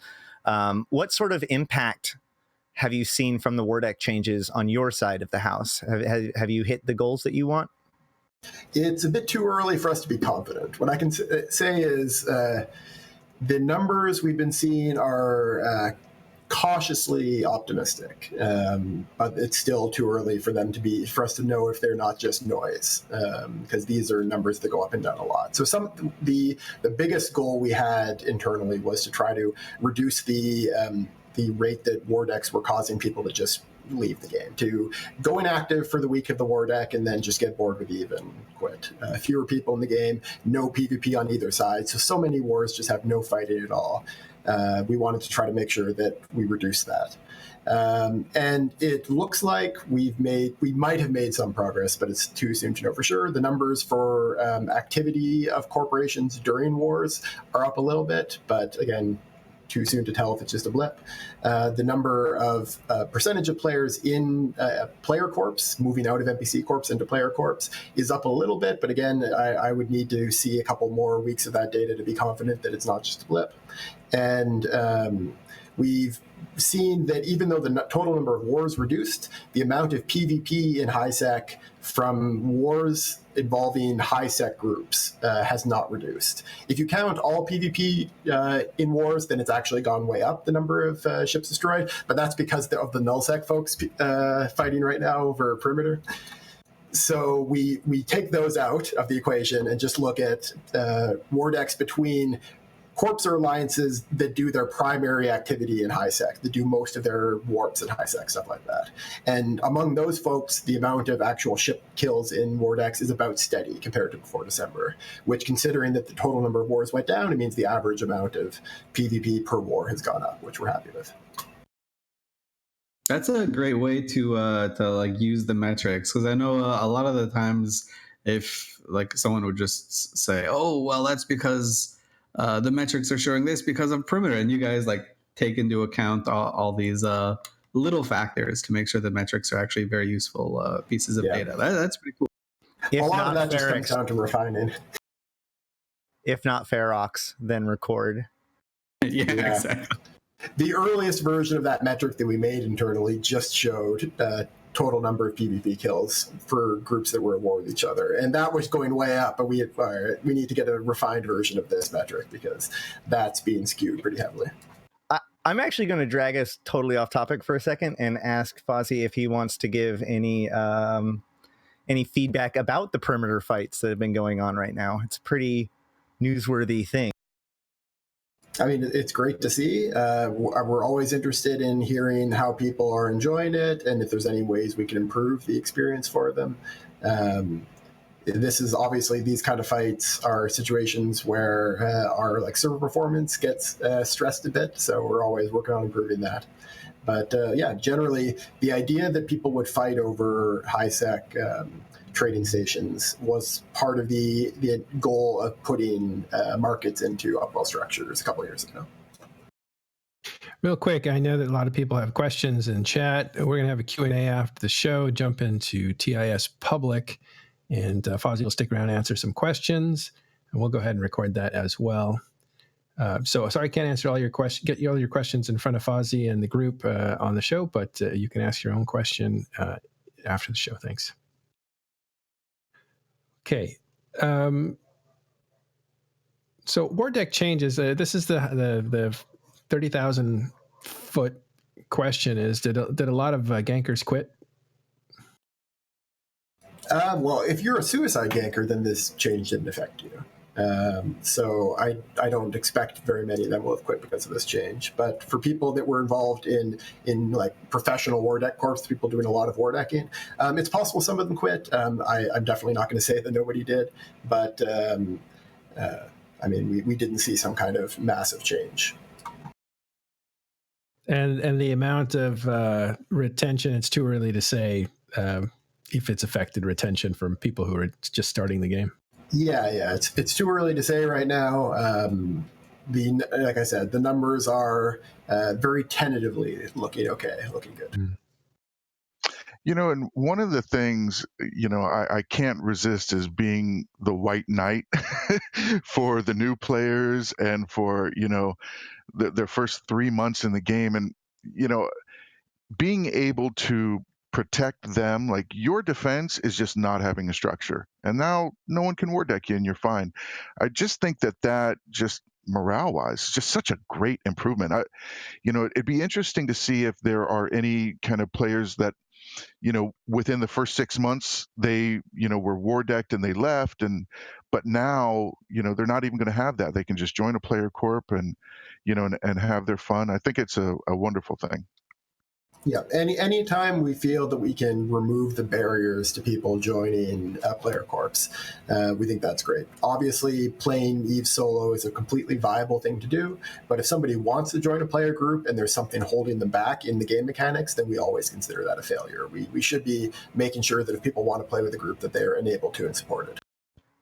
What sort of impact have you seen from the war-dec changes on your side of the house? Have you hit the goals that you want? It's a bit too early for us to be confident. What I can say is the numbers we've been seeing are cautiously optimistic, but it's still too early for us to know if they're not just noise, because these are numbers that go up and down a lot. So the biggest goal we had internally was to try to reduce the rate that war-decs were causing people to just leave the game, to go inactive for the week of the war-dec and then just get bored with Eve and quit. Fewer people in the game, no PvP on either side, so many wars just have no fighting at all. We wanted to try to make sure that we reduce that. And it looks like we might have made some progress, but it's too soon to know for sure. The numbers for activity of corporations during wars are up a little bit, but again, too soon to tell if it's just a blip. The number of percentage of players in player corps moving out of NPC corps into player corps is up a little bit, but again, I would need to see a couple more weeks of that data to be confident that it's not just a blip. And we've seen that even though the total number of wars reduced, the amount of PvP in high-sec from wars involving high-sec groups has not reduced. If you count all PvP in wars, then it's actually gone way up, the number of ships destroyed, but that's because of the null-sec folks fighting right now over perimeter. So we take those out of the equation and just look at war-decs between corps or alliances that do their primary activity in high-sec, that do most of their warps in high-sec, stuff like that. And among those folks, the amount of actual ship kills in war-decs is about steady compared to before December, which, considering that the total number of wars went down, it means the average amount of PvP per war has gone up, which we're happy with. That's a great way to like use the metrics, because I know a lot of the times if like someone would just say, oh, well, that's because the metrics are showing this because of perimeter, and you guys like take into account all these little factors to make sure the metrics are actually very useful pieces of data. That's pretty cool. A lot of that just comes down to refining. If not Ferox, then record. Yeah, exactly. The earliest version of that metric that we made internally just showed total number of PvP kills for groups that were at war with each other, and that was going way up. But we need to get a refined version of this metric because that's being skewed pretty heavily. I'm actually going to drag us totally off topic for a second and ask Fozzie if he wants to give any feedback about the perimeter fights that have been going on right now. It's a pretty newsworthy thing. I mean, it's great to see. We're always interested in hearing how people are enjoying it and if there's any ways we can improve the experience for them. This is obviously, these kind of fights are situations where our like server performance gets stressed a bit, so we're always working on improving that. But yeah, generally, the idea that people would fight over high-sec trading stations was part of the goal of putting markets into upwell structures a couple of years ago. Real quick, I know that a lot of people have questions in chat. We're going to have a Q&A after the show, jump into TIS Public, and Fozzie will stick around and answer some questions, and we'll go ahead and record that as well. So sorry I can't answer all your questions, get all your questions in front of Fozzie and the group on the show, but you can ask your own question after the show. Thanks. Okay. So war-dec changes. This is the 30,000 foot question: is did a lot of gankers quit? Well, if you're a suicide ganker, then this change didn't affect you. So I don't expect very many of them will have quit because of this change. But for people that were involved in like professional war-dec corps, people doing a lot of war-decking, it's possible some of them quit. I'm definitely not going to say that nobody did, but I mean, we didn't see some kind of massive change. And the amount of retention, it's too early to say if it's affected retention from people who are just starting the game. Yeah, it's too early to say right now. Like I said, the numbers are very tentatively looking good. You know, and one of the things, you know, I can't resist is being the white knight for the new players and for, you know, their first 3 months in the game. And, you know, being able to protect them, like your defense is just not having a structure. And now no one can war-dec you and you're fine. I just think that just morale-wise is just such a great improvement. You know, it'd be interesting to see if there are any kind of players that, you know, within the first 6 months, they, you know, were war-decked and they left, but now, you know, they're not even going to have that. They can just join a player corp and, you know, and have their fun. I think it's a wonderful thing. Yeah, any time we feel that we can remove the barriers to people joining player corps, we think that's great. Obviously, playing EVE solo is a completely viable thing to do, but if somebody wants to join a player group and there's something holding them back in the game mechanics, then we always consider that a failure. We should be making sure that if people want to play with a group, that they are enabled to and supported.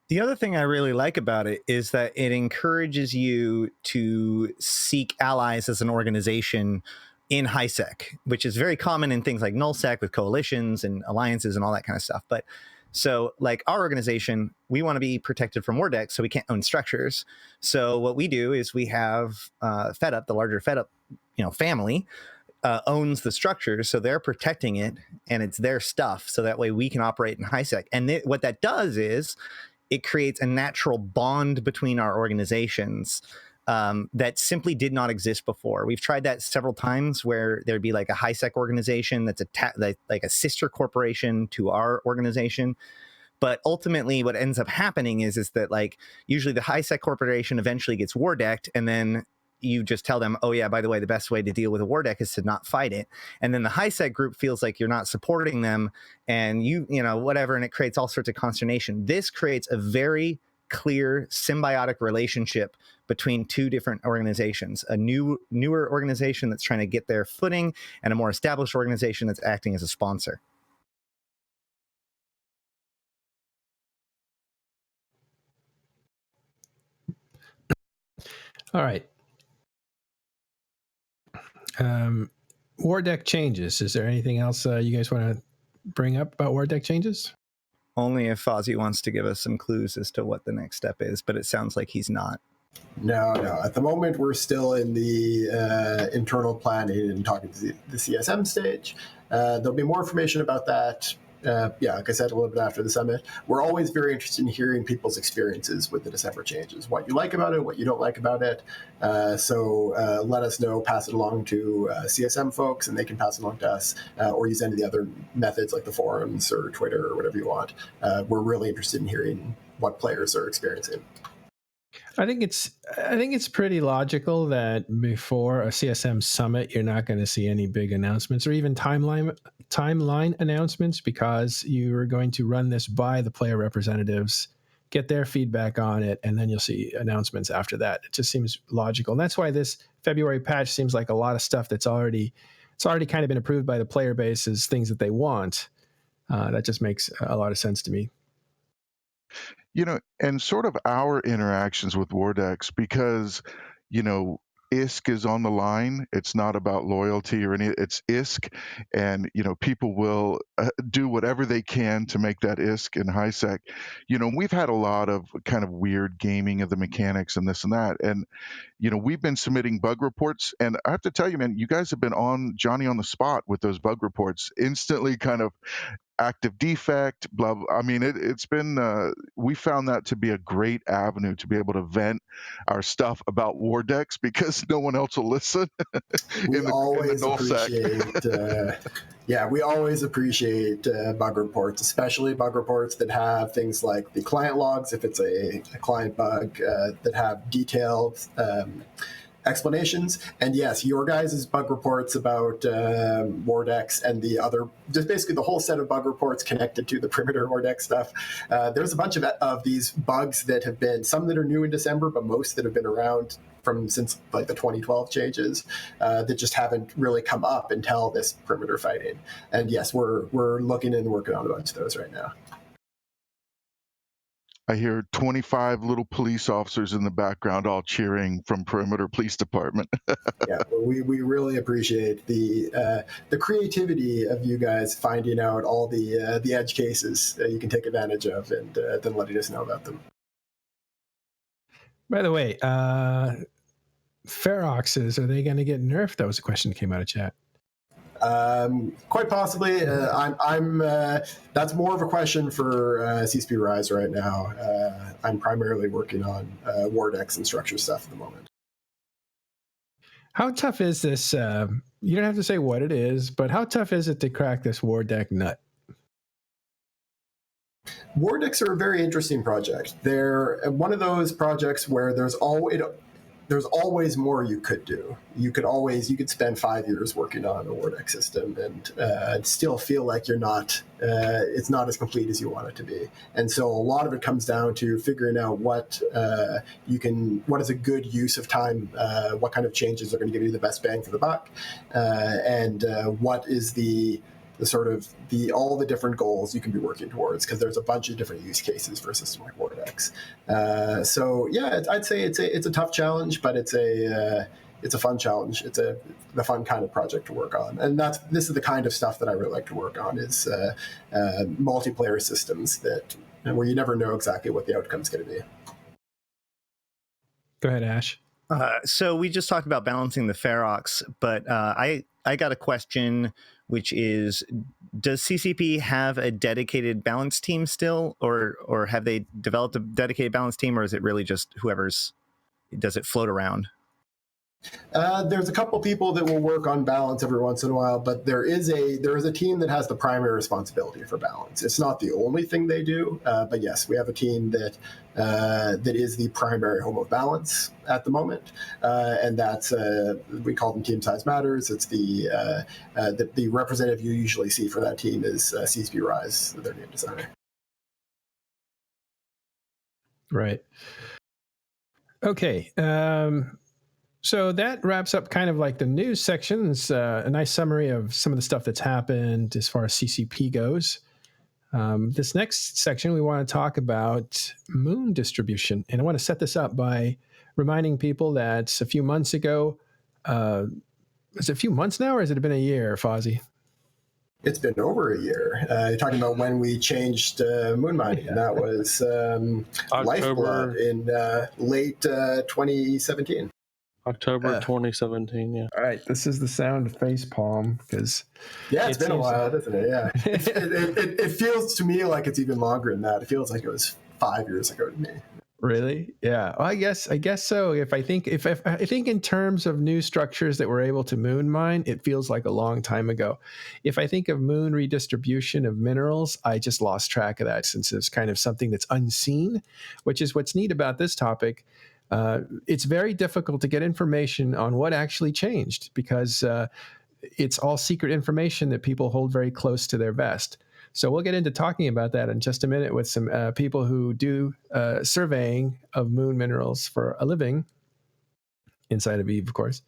The other thing I really like about it is that it encourages you to seek allies as an organization in high-sec, which is very common in things like null-sec with coalitions and alliances and all that kind of stuff. But so like our organization, we want to be protected from war-dec, so we can't own structures. So what we do is we have FedUp, the larger FedUp, you know, family, owns the structures, so they're protecting it and it's their stuff. So that way we can operate in high-sec. And what that does is it creates a natural bond between our organizations that simply did not exist before. We've tried that several times where there'd be like a high-sec organization that's like a sister corporation to our organization. But ultimately what ends up happening is that like usually the high-sec corporation eventually gets war-decked, and then you just tell them, oh yeah, by the way, the best way to deal with a war-dec is to not fight it. And then the high-sec group feels like you're not supporting them and you know, whatever, and it creates all sorts of consternation. This creates a very clear symbiotic relationship between two different organizations, a newer organization that's trying to get their footing and a more established organization that's acting as a sponsor. All right. war-dec changes. Is there anything else you guys want to bring up about war-dec changes? Only if Fozzie wants to give us some clues as to what the next step is, but it sounds like he's not. No. At the moment, we're still in the internal planning and talking to the CSM stage. There'll be more information about that. Like I said, a little bit after the summit. We're always very interested in hearing people's experiences with the December changes, what you like about it, what you don't like about it. So let us know, pass it along to CSM folks, and they can pass it along to us, or use any of the other methods like the forums or Twitter or whatever you want. We're really interested in hearing what players are experiencing. I think it's pretty logical that before a CSM summit, you're not going to see any big announcements or even timeline announcements, because you are going to run this by the player representatives, get their feedback on it, and then you'll see announcements after that. It just seems logical. And that's why this February patch seems like a lot of stuff that's already it's already kind of been approved by the player base as things that they want. That just makes a lot of sense to me. And sort of our interactions with war-decs, because, ISK is on the line. It's not about loyalty or it's ISK, and people will do whatever they can to make that ISK in HiSec. We've had a lot of kind of weird gaming of the mechanics and this and that, and we've been submitting bug reports, and I have to tell you, man, you guys have been on Johnny on the spot with those bug reports, instantly kind of active defect, blah, blah. I mean, it's been, we found that to be a great avenue to be able to vent our stuff about war decks, because no one else will listen. We in the always nullsec. we always appreciate bug reports, especially bug reports that have things like the client logs, if it's a client bug, that have detailed explanations. And yes, your guys' bug reports about war-decs and the other, just basically the whole set of bug reports connected to the perimeter war-dec stuff. There's a bunch of these bugs that have been, some that are new in December, but most that have been around since like the 2012 changes, that just haven't really come up until this perimeter fighting. And yes, we're looking and working on a bunch of those right now. I hear 25 little police officers in the background all cheering from Perimeter Police Department. Yeah, we really appreciate the creativity of you guys finding out all the edge cases that you can take advantage of, and then letting us know about them. By the way, Feroxes, are they going to get nerfed? That was a question that came out of chat. Quite possibly. I'm that's more of a question for CCP Rise right now. I'm primarily working on war-decs and structure stuff at the moment. How tough is this? You don't have to say what it is, but how tough is it to crack this war-dec nut? War-decs are a very interesting project. They're one of those projects where there's always more you could do. You could spend 5 years working on a war-dec system and still feel like it's not as complete as you want it to be. And so a lot of it comes down to figuring out what is a good use of time, what kind of changes are going to give you the best bang for the buck, and what is all the different goals you can be working towards, because there's a bunch of different use cases for a system like war-decs. So yeah, I'd say it's a tough challenge, but it's a fun challenge. It's the fun kind of project to work on, and this is the kind of stuff that I really like to work on, is multiplayer systems where you never know exactly what the outcome's going to be. Go ahead, Ash. So we just talked about balancing the Ferox, but I got a question, which is, does CCP have a dedicated balance team still, or have they developed a dedicated balance team, or is it really just does it float around? There's a couple people that will work on balance every once in a while, but there is a team that has the primary responsibility for balance. It's not the only thing they do, but yes, we have a team that is the primary home of balance at the moment, and that's we call them Team Size Matters. It's the representative you usually see for that team is CCP Rise, their game designer. Right. Okay. So that wraps up kind of like the news sections, a nice summary of some of the stuff that's happened as far as CCP goes. This next section, we want to talk about moon distribution. And I want to set this up by reminding people that a few months ago, is it a few months now, or has it been a year, Fozzie? It's been over a year. You're talking about when we changed moon mining. Yeah. That was Lifeblood in late 2017. October 2017, yeah. All right, this is the sound of facepalm, because it's been a while, doesn't it? Yeah, it feels to me like it's even longer than that. It feels like it was 5 years ago to me. Really? Yeah. Well, I guess so. If I think in terms of new structures that were able to moon mine, it feels like a long time ago. If I think of moon redistribution of minerals, I just lost track of that, since it's kind of something that's unseen, which is what's neat about this topic. It's very difficult to get information on what actually changed, because it's all secret information that people hold very close to their vest. So we'll get into talking about that in just a minute with some people who do surveying of moon minerals for a living inside of Eve, of course.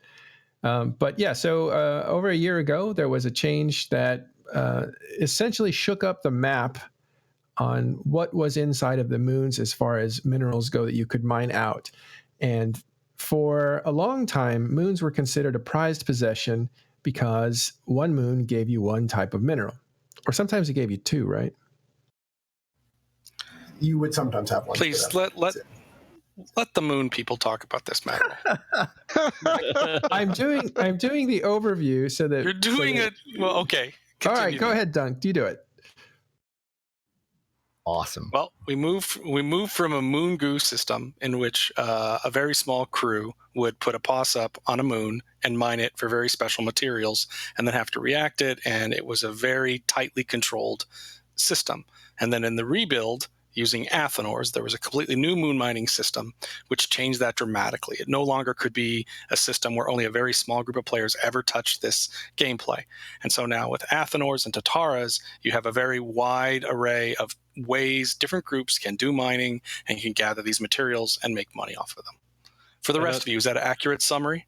But yeah, so over a year ago, there was a change that essentially shook up the map on what was inside of the moons as far as minerals go that you could mine out. And for a long time, moons were considered a prized possession because one moon gave you one type of mineral. Or sometimes it gave you two, right? You would sometimes have one. Please let the moon people talk about this matter. I'm doing the overview so that You're doing it. Well, okay. All right, Continue. go ahead, Dunk. You do it. Awesome. Well, we moved from a moon goo system in which a very small crew would put a POS up on a moon and mine it for very special materials and then have to react it, and it was a very tightly controlled system. And then in the rebuild, using Athenors, there was a completely new moon mining system, which changed that dramatically. It no longer could be a system where only a very small group of players ever touched this gameplay. And so now with Athenors and Tataras, you have a very wide array of ways different groups can do mining and can gather these materials and make money off of them. For the rest of you, is that an accurate summary?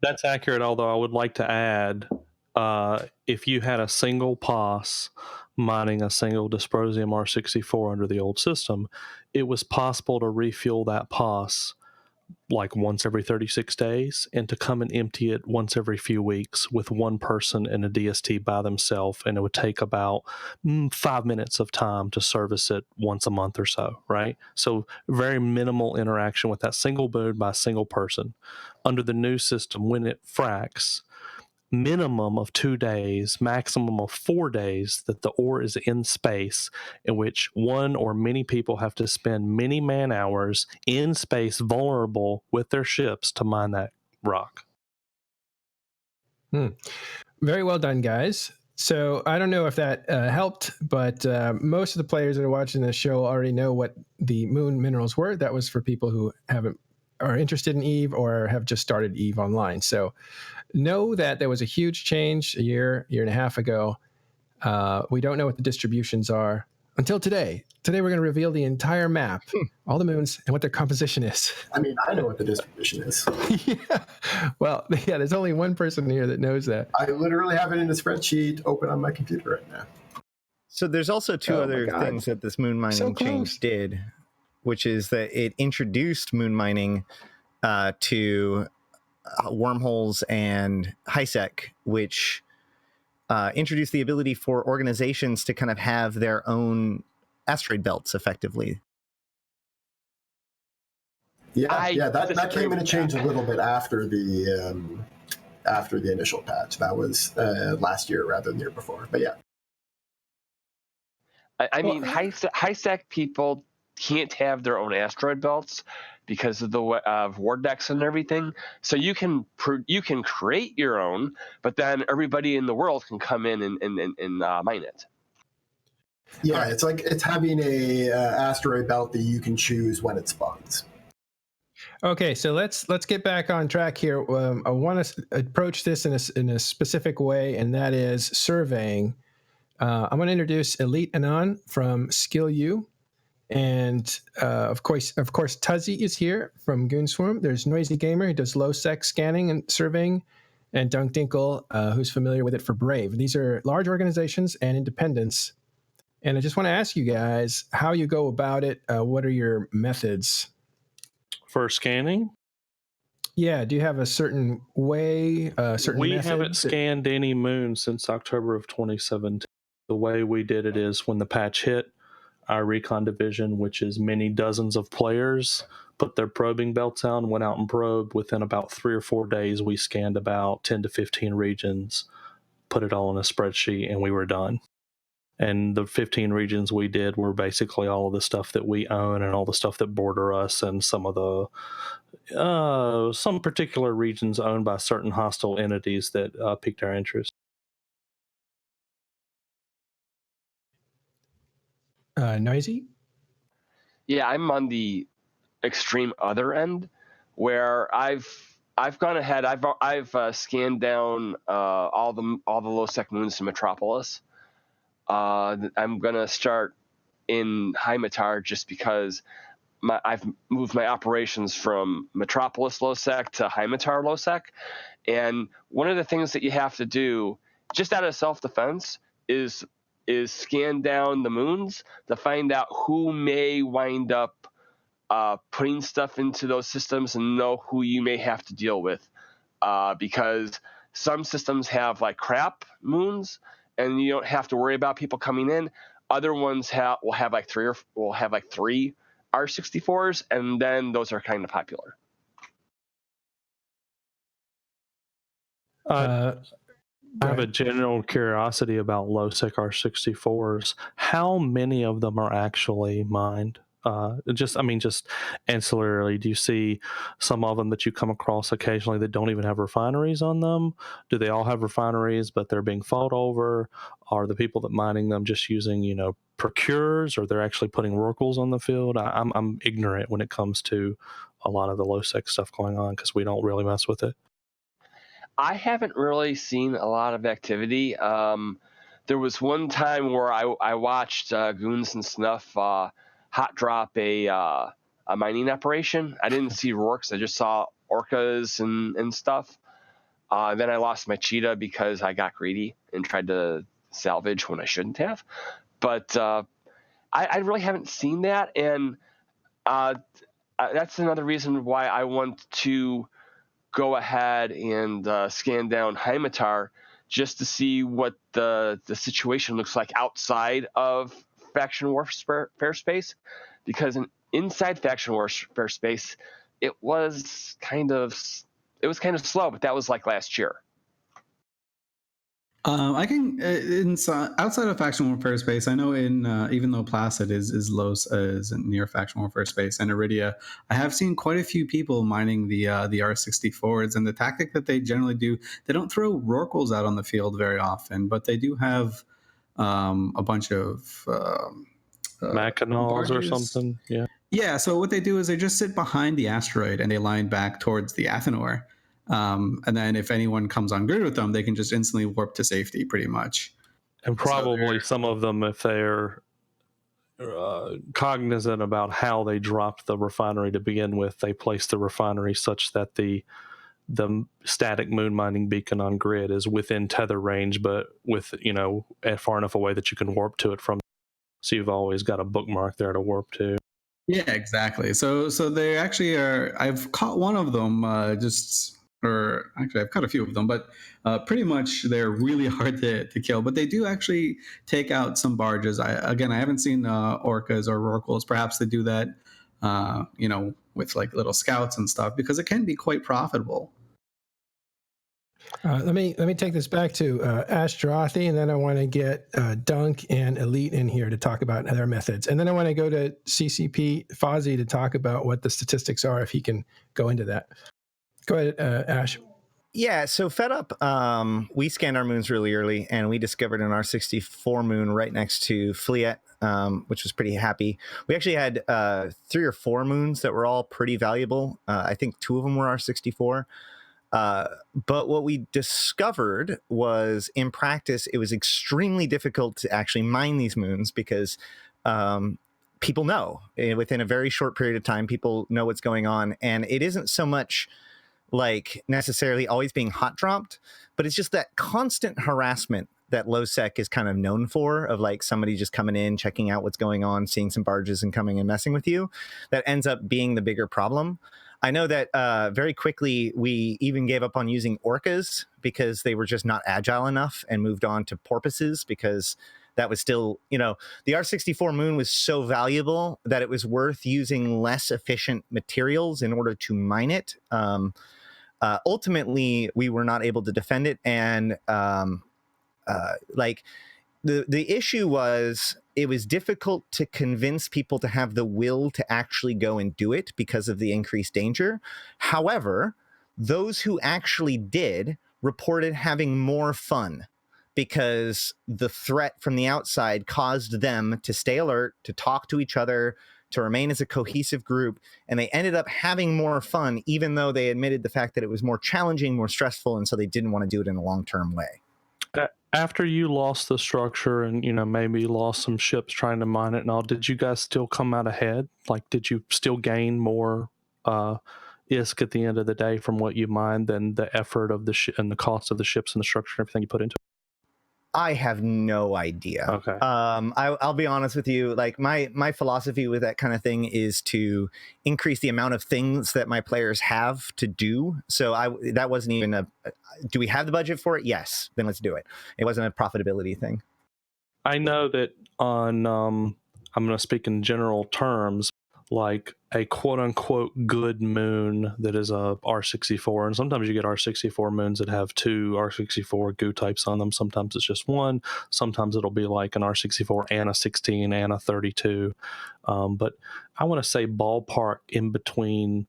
That's accurate, although I would like to add, if you had a single POS mining a single dysprosium R64 under the old system, it was possible to refuel that POS like once every 36 days and to come and empty it once every few weeks with one person and a DST by themselves, and it would take about 5 minutes of time to service it once a month or so, right? So very minimal interaction with that single boon by a single person. Under the new system, when it fracks, minimum of 2 days, maximum of 4 days that the ore is in space, in which one or many people have to spend many man hours in space vulnerable with their ships to mine that rock. Very well done, guys. So I don't know if that helped, but most of the players that are watching this show already know what the moon minerals were. That was for people who are interested in EVE or have just started EVE online. So know that there was a huge change a year and a half ago. We don't know what the distributions are until today. Today we're going to reveal the entire map, all the moons, and what their composition is. I mean, I know what the distribution is. Yeah. Well, yeah, there's only one person here that knows that. I literally have it in a spreadsheet open on my computer right now. So there's also two other things that this moon mining change did, which is that it introduced moon mining to wormholes and HiSec, which introduced the ability for organizations to kind of have their own asteroid belts effectively. That came in a change a little bit after the initial patch. That was last year rather than the year before. But yeah. I mean, HiSec people can't have their own asteroid belts because of the war-decs and everything. So you can create your own, but then everybody in the world can come in and mine it. Yeah, it's like it's having a asteroid belt that you can choose when it spawns. Okay, so let's get back on track here. I want to approach this in a specific way, and that is surveying. I'm going to introduce Elite Anon from Skill U. And of course, Tuzzy is here from Goonswarm. There's Noizy Gamer, who does low-sec scanning and surveying, and Dinkle, who's familiar with it for Brave. These are large organizations and independents. And I just want to ask you guys how you go about it. What are your methods? For scanning? Yeah, do you have a certain way, We haven't scanned any moon since October of 2017. The way we did it is when the patch hit, our recon division, which is many dozens of players, put their probing belts on, went out and probed. Within about 3 or 4 days, we scanned about 10 to 15 regions, put it all in a spreadsheet, and we were done. And the 15 regions we did were basically all of the stuff that we own and all the stuff that border us, and some of the some particular regions owned by certain hostile entities that piqued our interest. Noizy? Yeah, I'm on the extreme other end, where I've gone ahead. I've scanned down all the low sec moons to Metropolis. I'm gonna start in High Matar just because I've moved my operations from Metropolis lowsec to Heimatar lowsec, and one of the things that you have to do, just out of self-defense, is scan down the moons to find out who may wind up putting stuff into those systems and know who you may have to deal with, because some systems have like crap moons and you don't have to worry about people coming in. Other ones will have like three R64s, and then those are kind of popular. I have a general curiosity about low-sec R64s. How many of them are actually mined? Just ancillarily, do you see some of them that you come across occasionally that don't even have refineries on them? Do they all have refineries, but they're being fought over? Are the people that mining them just using, procures, or they're actually putting rorquals on the field? I'm ignorant when it comes to a lot of the low-sec stuff going on because we don't really mess with it. I haven't really seen a lot of activity. There was one time where I watched Goons and Snuff hot drop a mining operation. I didn't see rorks. I just saw orcas and stuff. Then I lost my cheetah because I got greedy and tried to salvage when I shouldn't have. But I really haven't seen that, and that's another reason why I want to go ahead and scan down Heimatar just to see what the situation looks like outside of faction warfare space, because inside faction warfare space it was kind of slow, but that was like last year. I can outside of faction warfare space. I know even though Placid is low is near faction warfare space, and Iridia, I have seen quite a few people mining the R64s, and the tactic that they generally do, they don't throw rorquals out on the field very often, but they do have a bunch of Mackinaws or something. Yeah. So what they do is they just sit behind the asteroid and they line back towards the Athenor. And then if anyone comes on grid with them, they can just instantly warp to safety pretty much. And probably some of them, if they're cognizant about how they dropped the refinery to begin with, they place the refinery such that the static moon mining beacon on grid is within tether range, but with, far enough away that you can warp to it from. So you've always got a bookmark there to warp to. Yeah, exactly. So they actually are. I've caught one of them I've caught a few of them, but pretty much they're really hard to kill. But they do actually take out some barges. I haven't seen orcas or rorquals. Perhaps they do that, with like little scouts and stuff, because it can be quite profitable. Let me take this back to Ashterothi, and then I want to get Dunk and Elite in here to talk about their methods, and then I want to go to CCP Fozzie to talk about what the statistics are, if he can go into that. Go ahead, Ash. Yeah, so Fed Up, we scanned our moons really early, and we discovered an R64 moon right next to Fleet, which was pretty happy. We actually had 3 or 4 moons that were all pretty valuable. I think 2 of them were R64. But what we discovered was, in practice, it was extremely difficult to actually mine these moons because people know. Within a very short period of time, people know what's going on. And it isn't so much like necessarily always being hot dropped, but it's just that constant harassment that low-sec is kind of known for, of like somebody just coming in, checking out what's going on, seeing some barges and coming and messing with you. That ends up being the bigger problem. I know that very quickly we even gave up on using orcas because they were just not agile enough, and moved on to porpoises because that was still, the R64 moon was so valuable that it was worth using less efficient materials in order to mine it. Ultimately, we were not able to defend it, and the issue was, it was difficult to convince people to have the will to actually go and do it because of the increased danger. However, those who actually did reported having more fun because the threat from the outside caused them to stay alert, to talk to each other, to remain as a cohesive group, and they ended up having more fun, even though they admitted the fact that it was more challenging, more stressful, and so they didn't want to do it in a long-term way. After you lost the structure and, maybe lost some ships trying to mine it and all, did you guys still come out ahead? Like, did you still gain more ISK at the end of the day from what you mined than the effort of and the cost of the ships and the structure and everything you put into it? I have no idea. Okay. I'll be honest with you. Like my philosophy with that kind of thing is to increase the amount of things that my players have to do. So that wasn't even do we have the budget for it? Yes. Then let's do it. It wasn't a profitability thing. I know that on, I'm going to speak in general terms, like a quote unquote good moon that is a R64. And sometimes you get R64 moons that have 2 R64 goo types on them. Sometimes it's just 1. Sometimes it'll be like an R64 and a 16 and a 32. But I want to say ballpark in between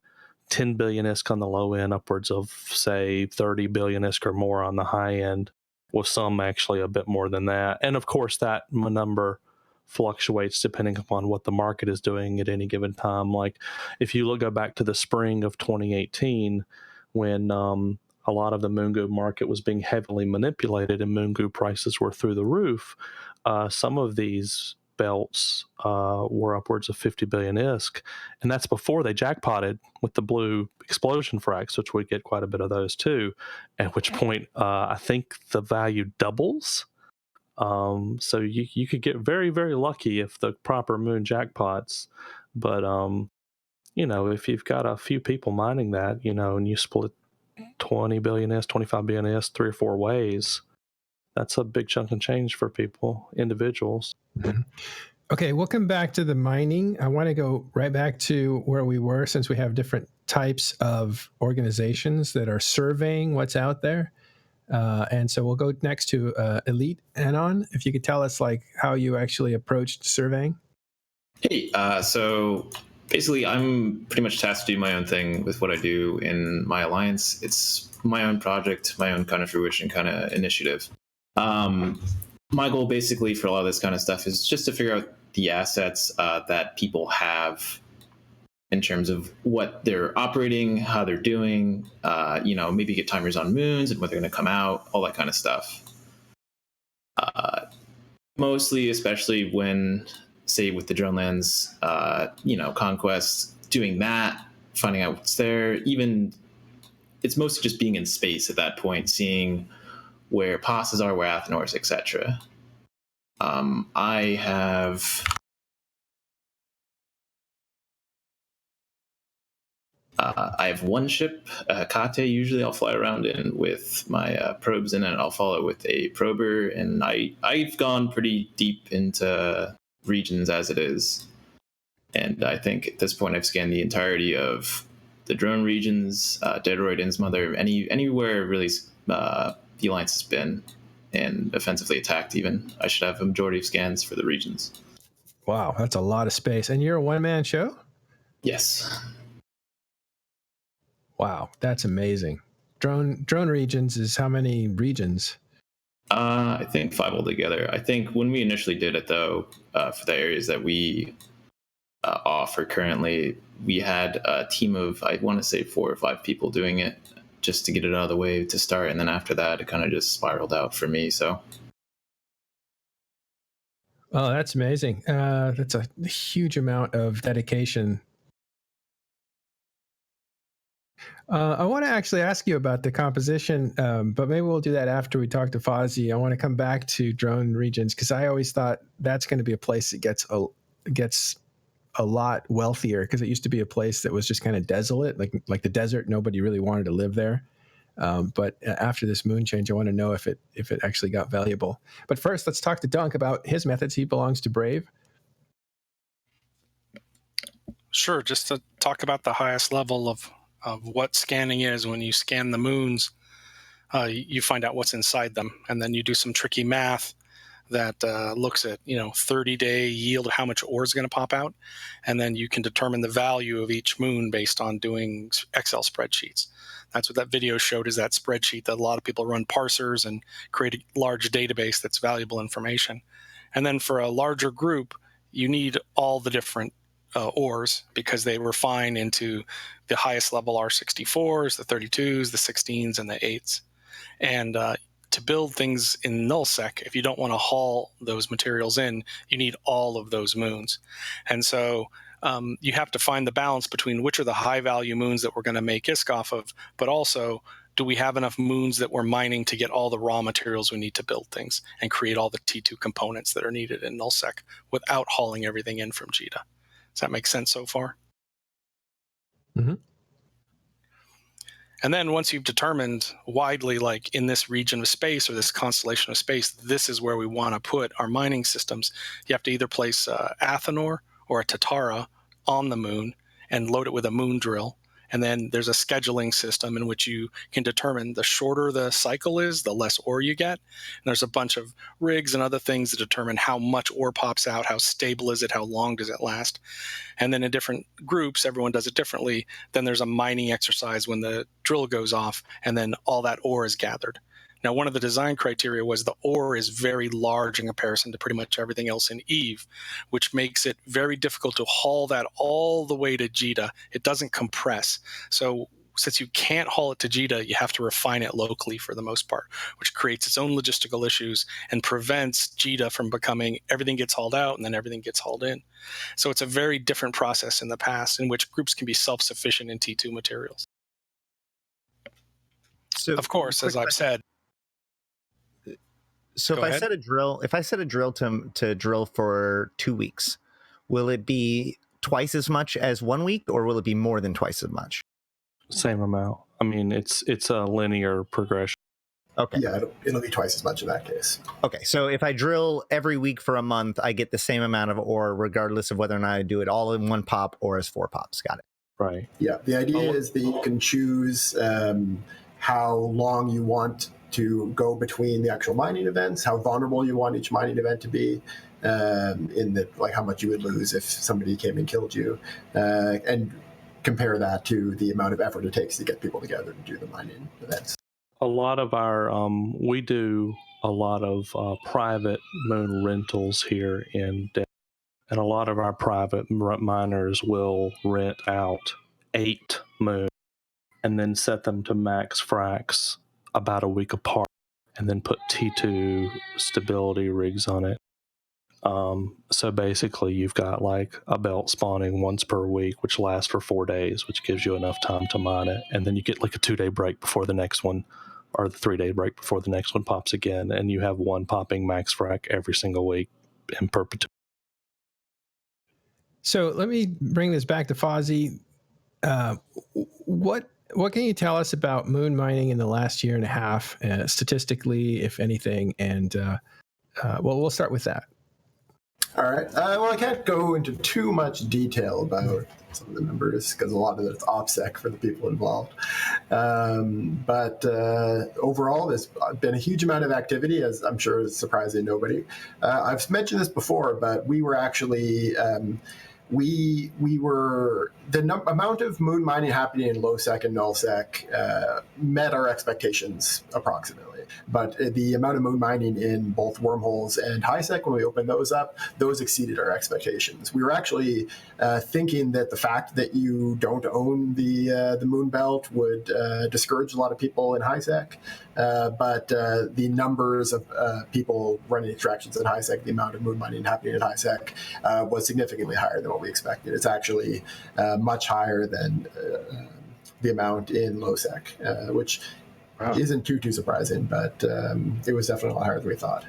10 billion ISK on the low end, upwards of, say, 30 billion ISK or more on the high end, with some actually a bit more than that. And of course, that number fluctuates depending upon what the market is doing at any given time. Like if you go back to the spring of 2018, when a lot of the Moongoo market was being heavily manipulated and Moongoo prices were through the roof, some of these belts were upwards of 50 billion ISK, and that's before they jackpotted with the blue explosion fracs, which we get quite a bit of those too, at which point I think the value doubles. So you could get very, very lucky if the proper moon jackpots, but if you've got a few people mining that, and you split 20 billion S, 25 billion S 3 or 4 ways, that's a big chunk of change for people, individuals. Mm-hmm. Okay, we'll come back to the mining. I want to go right back to where we were, since we have different types of organizations that are surveying what's out there. And so we'll go next to Elite Anon. If you could tell us like how you actually approached surveying. Hey, so basically I'm pretty much tasked to do my own thing with what I do in my alliance. It's my own project, my own kind of fruition kind of initiative. My goal basically for a lot of this kind of stuff is just to figure out the assets that people have in terms of what they're operating, how they're doing, maybe get timers on moons and when they're going to come out, all that kind of stuff. Mostly, especially when, say, with the drone lands, conquest, doing that, finding out what's there. Even it's mostly just being in space at that point, seeing where passes are, where Athenors, etc. I have one ship, Kate. Usually I'll fly around in with my probes in it. I'll follow with a prober, and I've gone pretty deep into regions as it is. And I think at this point I've scanned the entirety of the drone regions, Dedroid, Innsmother, anywhere really the Alliance has been, and offensively attacked even. I should have a majority of scans for the regions. Wow, that's a lot of space. And you're a one-man show? Yes. Wow, that's amazing. Drone regions is how many regions? I think 5 altogether. I think when we initially did it, though, for the areas that we offer currently, we had a team of, I want to say 4 or 5 people doing it just to get it out of the way to start. And then after that, it kind of just spiraled out for me. So. Oh, that's amazing. That's a huge amount of dedication. I want to actually ask you about the composition, but maybe we'll do that after we talk to Fozzie. I want to come back to drone regions because I always thought that's going to be a place that gets a lot wealthier, because it used to be a place that was just kind of desolate, like the desert. Nobody really wanted to live there. But after this moon change, I want to know if it actually got valuable. But first, let's talk to Dunk about his methods. He belongs to Brave. Sure, just to talk about the highest level of what scanning is. When you scan the moons, you find out what's inside them, and then you do some tricky math that looks at 30-day yield of how much ore is going to pop out, and then you can determine the value of each moon based on doing Excel spreadsheets. That's what that video showed, is that spreadsheet that a lot of people run parsers and create a large database that's valuable information. And then for a larger group, you need all the different ores, because they refine into the highest level R64s, the 32s, the 16s, and the 8s. And to build things in nullsec, if you don't want to haul those materials in, you need all of those moons. And so you have to find the balance between which are the high value moons that we're going to make ISK off of, but also do we have enough moons that we're mining to get all the raw materials we need to build things and create all the T2 components that are needed in nullsec without hauling everything in from JITA. Does that make sense so far? Mm-hmm. And then once you've determined widely, like in this region of space or this constellation of space, this is where we want to put our mining systems, you have to either place Athanor or a Tatara on the moon and load it with a moon drill. And then there's a scheduling system in which you can determine the shorter the cycle is, the less ore you get. And there's a bunch of rigs and other things that determine how much ore pops out, how stable is it, how long does it last. And then in different groups, everyone does it differently. Then there's a mining exercise when the drill goes off, and then all that ore is gathered. Now, one of the design criteria was the ore is very large in comparison to pretty much everything else in EVE, which makes it very difficult to haul that all the way to JITA. It doesn't compress. So since you can't haul it to JITA, you have to refine it locally for the most part, which creates its own logistical issues and prevents JITA from becoming everything gets hauled out and then everything gets hauled in. So it's a very different process in the past in which groups can be self-sufficient in T2 materials. So, of course, as I've said, so Go if ahead. I set a drill to drill for 2 weeks, will it be twice as much as 1 week, or will it be more than twice as much? Same amount. I mean, it's a linear progression. Okay. Yeah, it'll be twice as much in that case. Okay, so if I drill every week for a month, I get the same amount of ore, regardless of whether or not I do it all in one pop or as 4 pops. Got it. Right. Yeah, the idea is that you can choose how long you want to go between the actual mining events, how vulnerable you want each mining event to be, in that, like how much you would lose if somebody came and killed you, and compare that to the amount of effort it takes to get people together to do the mining events. A lot of our we do a lot of private moon rentals here in Denver, and a lot of our private miners will rent out 8 moons and then set them to max fracs about a week apart, and then put T2 stability rigs on it. So basically you've got like a belt spawning once per week, which lasts for 4 days, which gives you enough time to mine it. And then you get like a 2-day break before the next one, or the 3-day break before the next one pops again. And you have one popping max frac every single week in perpetuity. So let me bring this back to Fozzie. What can you tell us about moon mining in the last year and a half, statistically, if anything? And well, we'll start with that. All right. Well, I can't go into too much detail about some of the numbers because a lot of it's OPSEC for the people involved. But overall, there's been a huge amount of activity, as I'm sure is surprising nobody. I've mentioned this before, but we were actually we were the amount of moon mining happening in low sec and null sec met our expectations approximately. But the amount of moon mining in both wormholes and high sec, when we opened those up, those exceeded our expectations. We were actually thinking that the fact that you don't own the moon belt would discourage a lot of people in high sec. But the numbers of people running extractions in high sec, the amount of moon mining happening in high sec was significantly higher than what we expected. It's actually much higher than the amount in low sec, which isn't too surprising, but it was definitely a lot higher than we thought.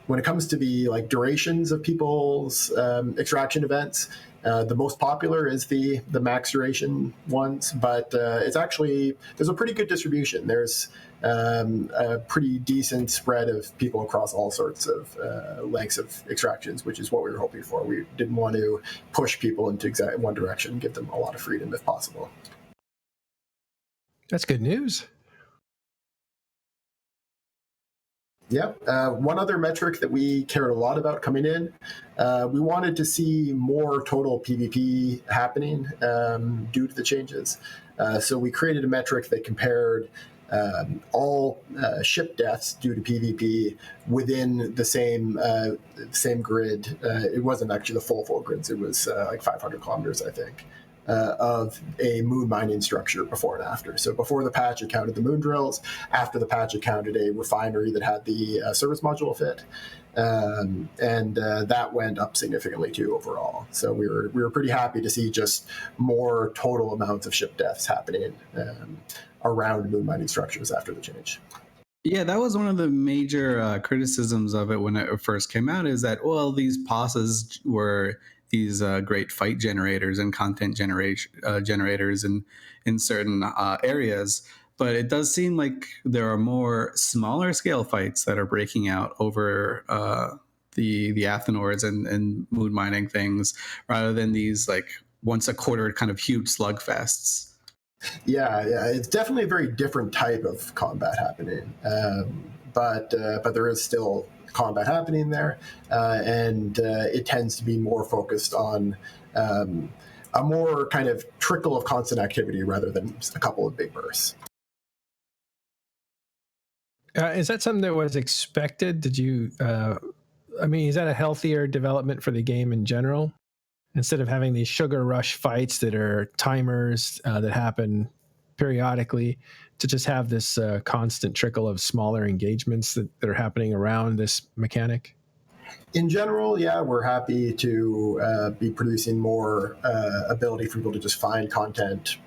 When it comes to the durations of people's extraction events, the most popular is the max duration ones, but it's actually, there's a pretty good distribution. There's a pretty decent spread of people across all sorts of lengths of extractions, which is what we were hoping for. We didn't want to push people into one direction, give them a lot of freedom if possible. That's good news. Yeah. One other metric that we cared a lot about coming in, we wanted to see more total PvP happening due to the changes. So we created a metric that compared all ship deaths due to PvP within the same grid. It wasn't actually the full grids. It was like 500 kilometers, I think. of a moon mining structure before and after. So before the patch, it counted the moon drills. After the patch, it counted a refinery that had the service module fit. And that went up significantly too overall. So we were pretty happy to see just more total amounts of ship deaths happening around moon mining structures after the change. Yeah, that was one of the major criticisms of it when it first came out, is that, well, these POSs were these great fight generators and content generators in certain areas. But it does seem like there are more smaller scale fights that are breaking out over the Athenors and moon mining things, rather than these like once a quarter kind of huge slugfests. Yeah, it's definitely a very different type of combat happening, but there is still combat happening there, and it tends to be more focused on a more kind of trickle of constant activity rather than a couple of big bursts. Is that something that was expected? Did you, is that a healthier development for the game in general? Instead of having these sugar rush fights that are timers that happen periodically, to just have this constant trickle of smaller engagements that are happening around this mechanic? In general, yeah, we're happy to be producing more ability for people to just find content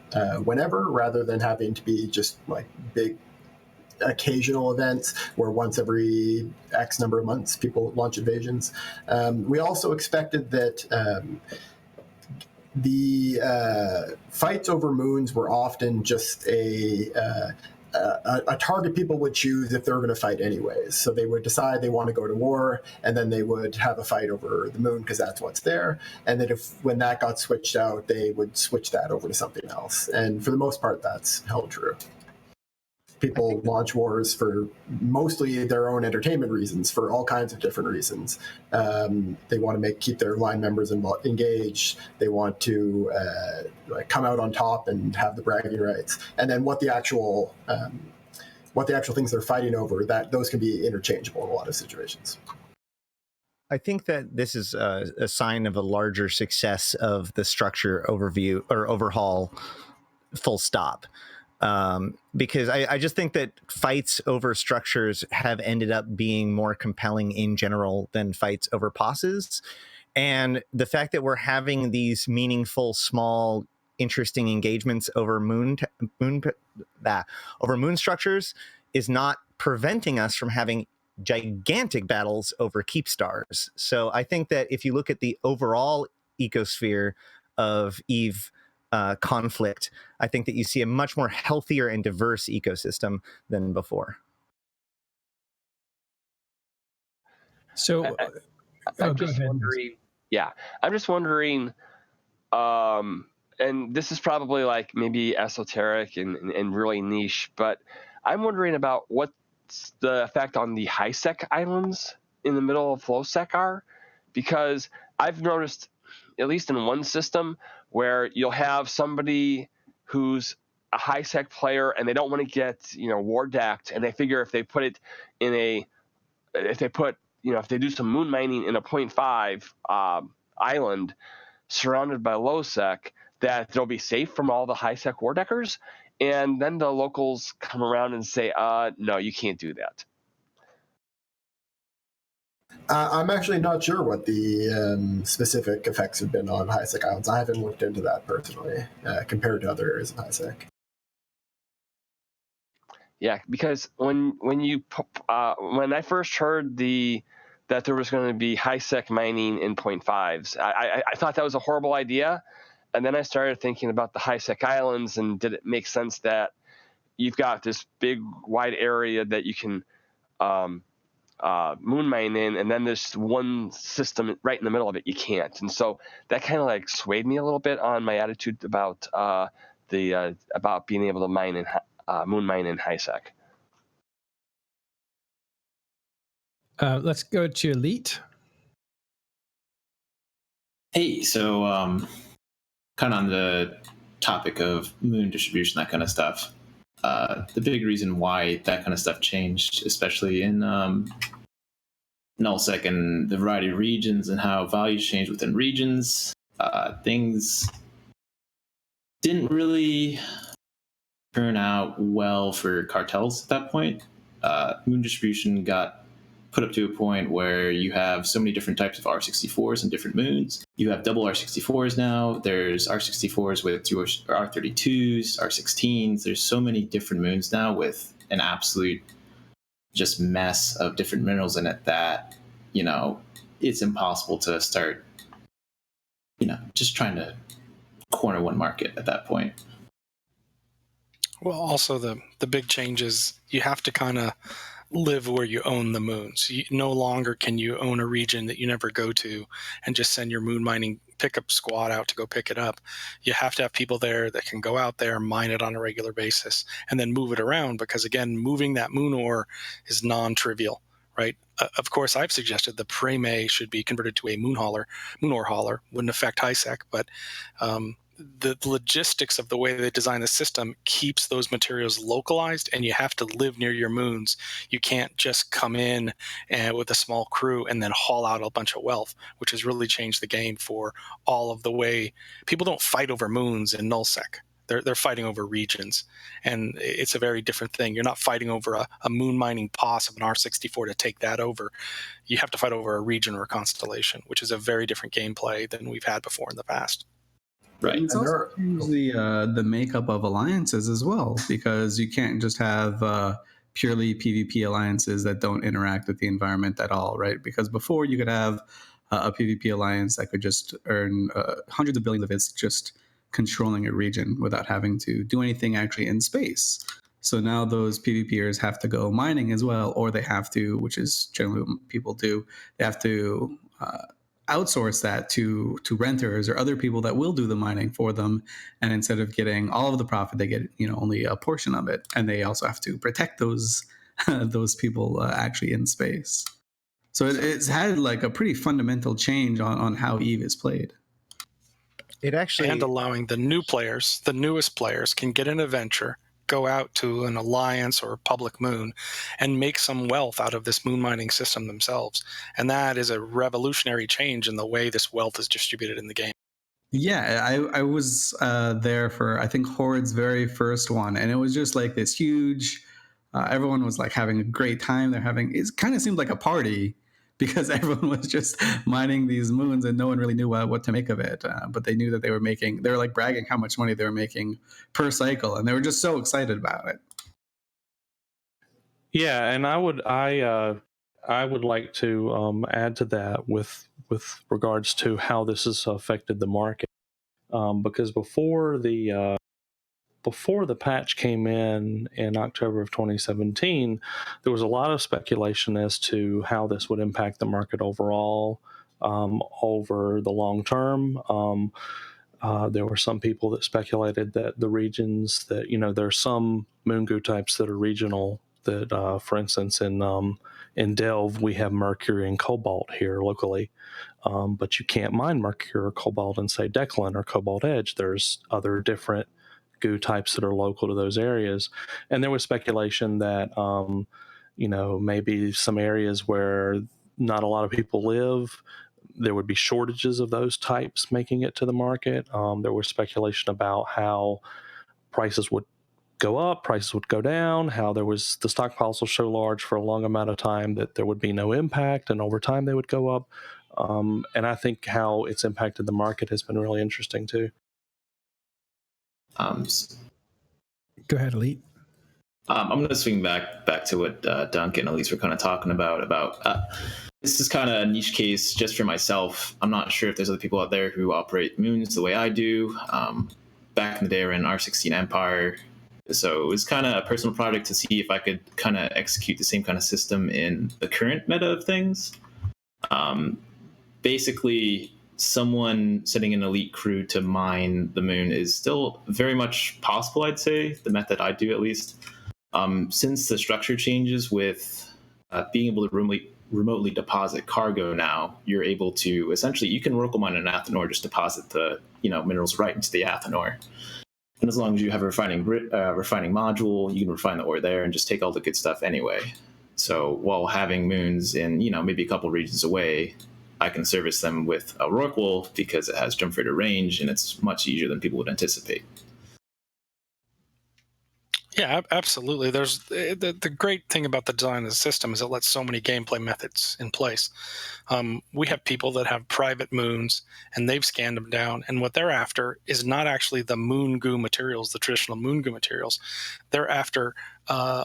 whenever, rather than having to be just like big occasional events where once every X number of months people launch invasions. We also expected that the fights over moons were often just a target people would choose if they were going to fight anyways. So they would decide they want to go to war, and then they would have a fight over the moon because that's what's there. And then when that got switched out, they would switch that over to something else. And for the most part, that's held true. People launch wars for mostly their own entertainment reasons, for all kinds of different reasons. They want to keep their line members engaged. They want to come out on top and have the bragging rights. And then what the actual things they're fighting over, those can be interchangeable in a lot of situations. I think that this is a sign of a larger success of the structure overview or overhaul, full stop. Because I just think that fights over structures have ended up being more compelling in general than fights over POSs. And the fact that we're having these meaningful, small, interesting engagements over moon structures is not preventing us from having gigantic battles over keep stars. So I think that if you look at the overall ecosphere of EVE conflict, I think that you see a much more healthier and diverse ecosystem than before. So I'm just wondering. Yeah, I'm just wondering. And this is probably like maybe esoteric and really niche, but I'm wondering about what's the effect on the high-sec islands in the middle of low-sec are, because I've noticed, at least in one system, where you'll have somebody who's a high-sec player and they don't want to get, war-decked, and they figure if they put it in if they do some moon mining in a 0.5 island surrounded by low-sec, that they'll be safe from all the high-sec war-deckers, and then the locals come around and say, no, you can't do that. I'm actually not sure what the specific effects have been on high-sec islands. I haven't looked into that personally, compared to other areas of high-sec. Yeah, because when I first heard that there was going to be high-sec mining in 0.5s, I thought that was a horrible idea. And then I started thinking about the high-sec islands, and did it make sense that you've got this big, wide area that you can moon mine in, and then there's one system right in the middle of it you can't. And so that kind of like swayed me a little bit on my attitude about about being able to moon mine in high-sec. Let's go to Elite. Hey, so kind of on the topic of moon distribution, that kind of stuff. The big reason why that kind of stuff changed, especially in nullsec and the variety of regions and how values change within regions, things didn't really turn out well for cartels at that point. Moon distribution got put up to a point where you have so many different types of R64s and different moons. You have double R64s now. There's R64s with two R32s, R16s. There's so many different moons now with an absolute just mess of different minerals in it that, it's impossible to start, just trying to corner one market at that point. Well, also the big change is you have to kind of live where you own the moons. No longer can you own a region that you never go to and just send your moon mining pickup squad out to go pick it up. You have to have people there that can go out there, mine it on a regular basis, and then move it around, because again, moving that moon ore is non-trivial, right? Of course, I've suggested the Preme should be converted to a moon ore hauler. Wouldn't affect HiSec, but the logistics of the way they design the system keeps those materials localized, and you have to live near your moons. You can't just come in with a small crew and then haul out a bunch of wealth, which has really changed the game for all of the way people don't fight over moons in nullsec. They're fighting over regions, and it's a very different thing. You're not fighting over a moon mining POS of an R64 to take that over. You have to fight over a region or a constellation, which is a very different gameplay than we've had before in the past. Right. It's also changed the makeup of alliances as well, because you can't just have purely PvP alliances that don't interact with the environment at all, right? Because before you could have a PvP alliance that could just earn hundreds of billions of hits just controlling a region without having to do anything actually in space. So now those PvPers have to go mining as well, or they have to, which is generally what people do, they have to outsource that to renters or other people that will do the mining for them, and instead of getting all of the profit, they get only a portion of it, and they also have to protect those those people actually in space. So it's had like a pretty fundamental change on how EVE is played. It actually, and allowing the new players, the newest players, can get an adventure, go out to an alliance or a public moon, and make some wealth out of this moon mining system themselves. And that is a revolutionary change in the way this wealth is distributed in the game. Yeah, I was there for, I think, Horde's very first one, and it was just like this huge, everyone was like having a great time. It kind of seemed like a party, because everyone was just mining these moons and no one really knew what to make of it. But they knew that they were like bragging how much money they were making per cycle, and they were just so excited about it. Yeah, and I would like to add to that with regards to how this has affected the market, because before the patch came in October of 2017, there was a lot of speculation as to how this would impact the market overall over the long term. There were some people that speculated that the regions that, there are some moon goo types that are regional, that, for instance, in Delve, we have mercury and cobalt here locally. But you can't mine mercury or cobalt in, say, Declan or Cobalt Edge. There's other different goo types that are local to those areas. And there was speculation that, maybe some areas where not a lot of people live, there would be shortages of those types making it to the market. There was speculation about how prices would go up, prices would go down, how the stockpiles were so large for a long amount of time that there would be no impact, and over time they would go up. And I think how it's impacted the market has been really interesting too. Go ahead, Elite. I'm going to swing back to what Dunk and Elise were kind of talking about this is kind of a niche case just for myself. I'm not sure if there's other people out there who operate moons the way I do. Back in the day, I ran R16 Empire, so it was kind of a personal project to see if I could kind of execute the same kind of system in the current meta of things. Basically, someone setting an elite crew to mine the moon is still very much possible, I'd say, the method I do at least. Since the structure changes with being able to remotely deposit cargo now, you're able to essentially, you can local mine an Athanor, just deposit the minerals right into the Athanor. And as long as you have a refining module, you can refine the ore there and just take all the good stuff anyway. So while having moons in, maybe a couple regions away, I can service them with a Rorqual because it has jump freighter range and it's much easier than people would anticipate. Yeah, absolutely. There's the great thing about the design of the system is it lets so many gameplay methods in place. We have people that have private moons, and they've scanned them down, and what they're after is not actually the moon goo materials, the traditional moon goo materials. They're after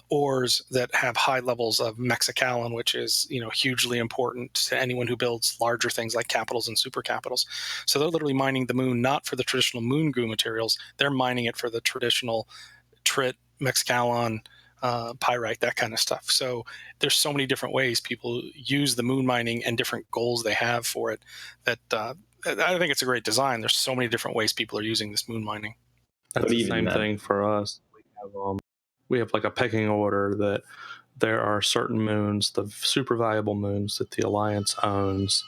ores that have high levels of mexicalin, which is hugely important to anyone who builds larger things like capitals and supercapitals. So they're literally mining the moon not for the traditional moon goo materials. They're mining it for the traditional trit, mexicalin, pyrite, that kind of stuff. So there's so many different ways people use the moon mining and different goals they have for it that I think it's a great design. There's so many different ways people are using this moon mining. That's the same thing for us. We have like a pecking order that there are certain moons, the super valuable moons that the Alliance owns,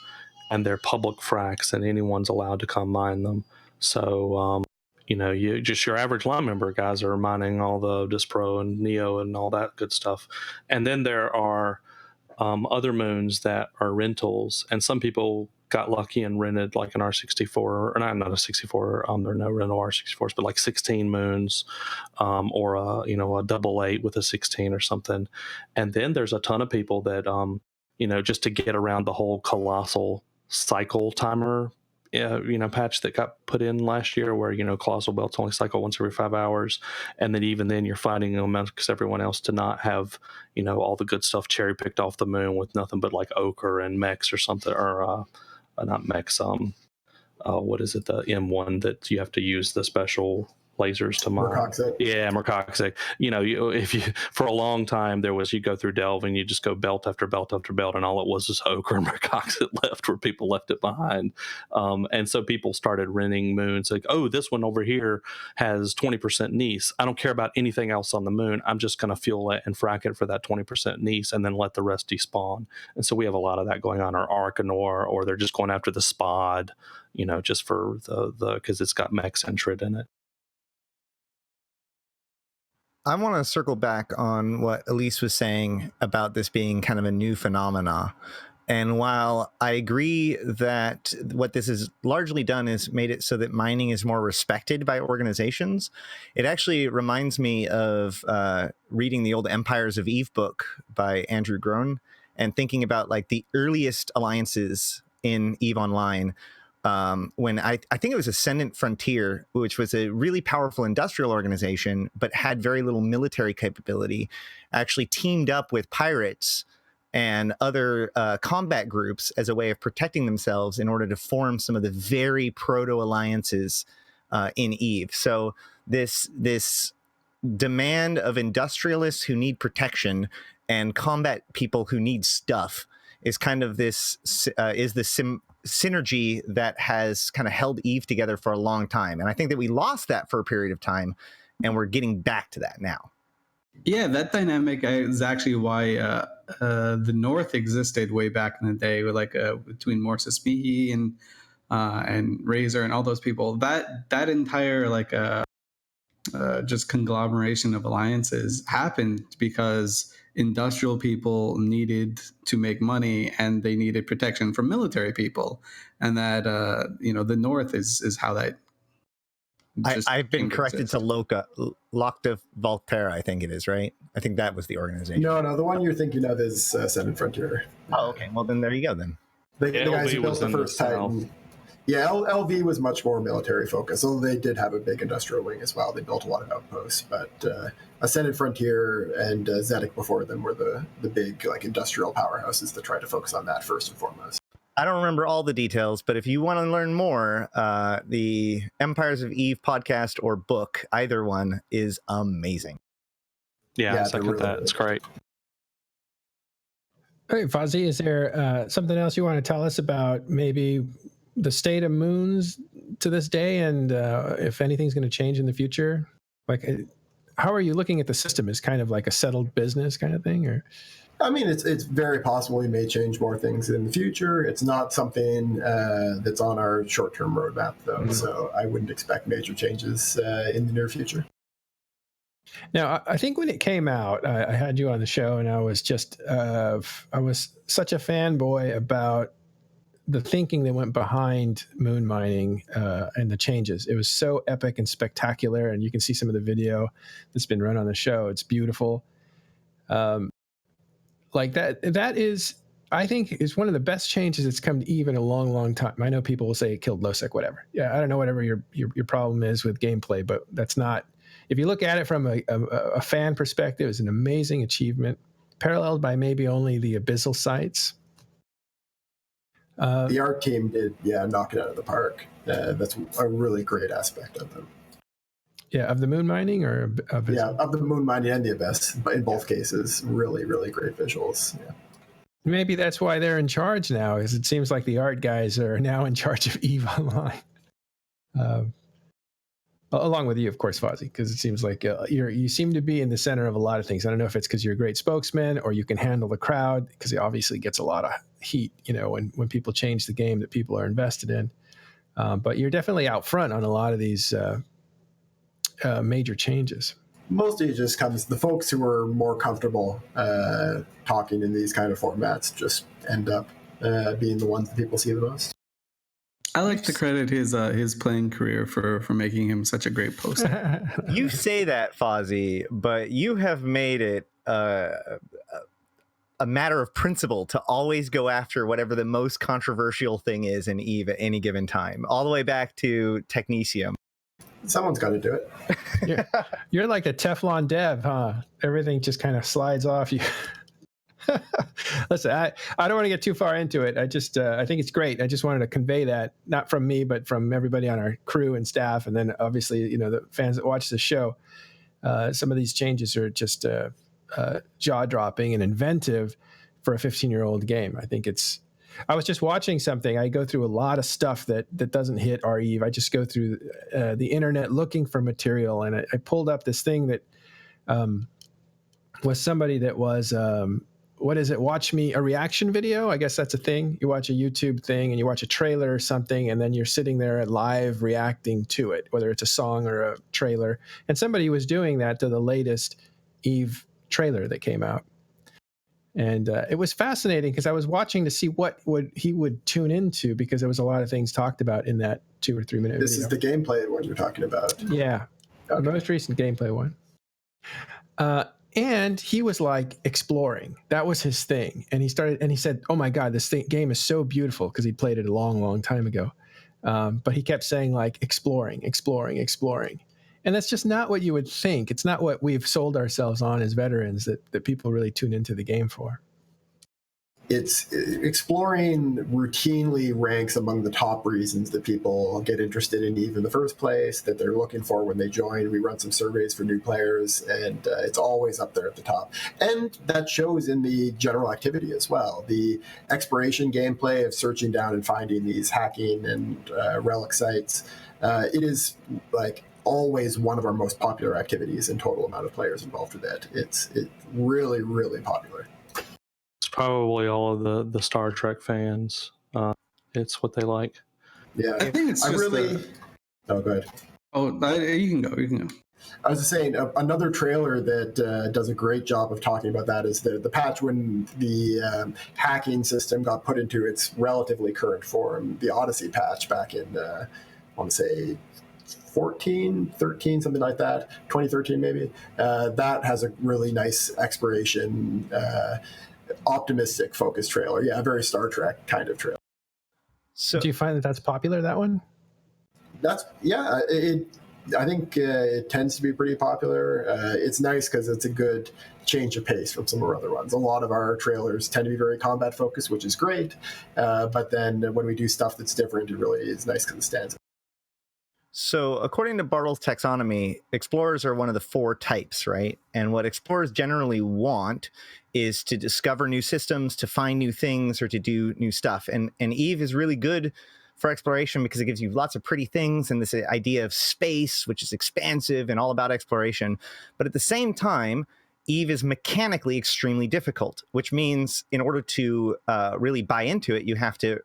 and they're public fracks, and anyone's allowed to come mine them. So you just your average line member guys are mining all the Dispro and Neo and all that good stuff. And then there are other moons that are rentals, and some people got lucky and rented like an R64, or not a 64. There are no rental R64s, but like 16 moons, or a double 8 with a 16 or something. And then there's a ton of people that just to get around the whole colossal cycle timer patch that got put in last year, where colossal belts only cycle once every 5 hours, and then even then you're fighting amongst everyone else to not have all the good stuff cherry picked off the moon with nothing but like ochre and mechs or something, or not mechs, what is it, the M1 that you have to use the special lasers to mine. Mercoxic. Yeah, Mercoxic. If you for a long time you go through Delve and you just go belt after belt after belt, and all it was ochre and Mercoxic left where people left it behind. And so people started renting moons like, oh, this one over here has 20% gneiss. I don't care about anything else on the moon. I'm just going to fuel it and frack it for that 20% gneiss and then let the rest despawn. And so we have a lot of that going on, or Arcanor, or they're just going after the Spod, just for the because it's got mech centrid in it. I want to circle back on what Elise was saying about this being kind of a new phenomena. And while I agree that what this has largely done is made it so that mining is more respected by organizations, it actually reminds me of reading the old Empires of Eve book by Andrew Groen and thinking about like the earliest alliances in Eve Online. When I think it was Ascendant Frontier, which was a really powerful industrial organization, but had very little military capability, actually teamed up with pirates and other combat groups as a way of protecting themselves in order to form some of the very proto-alliances in EVE. So this demand of industrialists who need protection and combat people who need stuff is kind of synergy that has kind of held EVE together for a long time. And I think that we lost that for a period of time, and we're getting back to that now. Yeah, that dynamic is actually why the North existed way back in the day, with between Morsis Mihi and Razor and all those people. That entire just conglomeration of alliances happened because industrial people needed to make money and they needed protection from military people, and that the North is how that. I've been corrected to Locta Volterra, I think it is, right? I think that was the organization. No, the one you're thinking of is Ascendant Frontier. Oh, okay. Well, then there you go then. The guys who built the first Titan. Yeah, LV was much more military focused, although they did have a big industrial wing as well. They built a lot of outposts, but Ascendant Frontier and Zedek before them were the big industrial powerhouses that tried to focus on that first and foremost. I don't remember all the details, but if you want to learn more, the Empires of Eve podcast or book, either one, is amazing. Yeah, I second that. It's great. All right, Fozzie, is there something else you want to tell us about maybe the state of moons to this day, and if anything's going to change in the future? How are you looking at the system? As kind of like a settled business kind of thing, or? I mean, it's very possible we may change more things in the future. It's not something that's on our short-term roadmap, though, so I wouldn't expect major changes in the near future. Now, I think when it came out, I had you on the show, and I was just I was such a fanboy about the thinking that went behind moon mining and the changes. It was so epic and spectacular, and you can see some of the video that's been run on the show. It's beautiful. Like that is, I think, is one of the best changes that's come to EVE in a long, long time. I know people will say it killed LoSec, whatever. Yeah, I don't know whatever your problem is with gameplay, but that's not. If you look at it from a fan perspective, it's an amazing achievement, paralleled by maybe only the Abyssal sites. The art team did, knock it out of the park. That's a really great aspect of them. Yeah, of the moon mining or Abyssal? Yeah, of the moon mining and the Abyss, but in both cases, really, really great visuals. Yeah. Maybe that's why they're in charge now, because it seems like the art guys are now in charge of EVE Online. Along with you, of course, Fozzie, because it seems like you seem to be in the center of a lot of things. I don't know if it's because you're a great spokesman or you can handle the crowd, because it obviously gets a lot of heat, when people change the game that people are invested in. But you're definitely out front on a lot of these major changes. Mostly it just comes, the folks who are more comfortable talking in these kind of formats just end up being the ones that people see the most. I like to credit his playing career for making him such a great poster. You say that, Fozzie, but you have made it a matter of principle to always go after whatever the most controversial thing is in EVE at any given time, all the way back to Technetium. Someone's got to do it. You're like a Teflon dev, huh? Everything just kind of slides off you. Listen, I don't want to get too far into it. I think it's great. I just wanted to convey that, not from me, but from everybody on our crew and staff. And then obviously, the fans that watch the show. Some of these changes are just jaw-dropping and inventive for a 15-year-old game. I think I was just watching something. I go through a lot of stuff that doesn't hit our EVE. I just go through the internet looking for material, and I pulled up this thing that was somebody that was watch me a reaction video. I guess that's a thing. You watch a YouTube thing and you watch a trailer or something, and then you're sitting there live reacting to it, whether it's a song or a trailer. And somebody was doing that to the latest EVE trailer that came out. And it was fascinating because I was watching to see what he would tune into, because there was a lot of things talked about in that 2 or 3 minute video. This is the gameplay one you're talking about. Yeah. Okay. The most recent gameplay one. And he was like exploring. That was his thing. And he said, oh my God, this game is so beautiful, because he'd played it a long, long time ago. But he kept saying like exploring. And that's just not what you would think. It's not what we've sold ourselves on as veterans that people really tune into the game for. It's exploring routinely ranks among the top reasons that people get interested in EVE in the first place, that they're looking for when they join. We run some surveys for new players, and it's always up there at the top. And that shows in the general activity as well. The exploration gameplay of searching down and finding these hacking and relic sites, it is like always one of our most popular activities in total amount of players involved with it. It's really, really popular. It's probably all of the Star Trek fans. It's what they like. Yeah, I think it's just Oh, go ahead. Oh, you can go. I was just saying, another trailer that does a great job of talking about that is the patch when the hacking system got put into its relatively current form, the Odyssey patch back in, I want to say, 14, 13, something like that, 2013 maybe. That has a really nice exploration, optimistic focused trailer. Yeah, a very Star Trek kind of trailer. So, do you find that that's popular, that one? I think it tends to be pretty popular. It's nice because it's a good change of pace from some of our other ones. A lot of our trailers tend to be very combat focused, which is great. But then when we do stuff that's different, it really is nice because it stands out. So according to Bartle's taxonomy, explorers are one of the 4 types, right? And what explorers generally want is to discover new systems, to find new things, or to do new stuff. And EVE is really good for exploration because it gives you lots of pretty things and this idea of space, which is expansive and all about exploration. But at the same time, EVE is mechanically extremely difficult, which means in order to really buy into it, you have to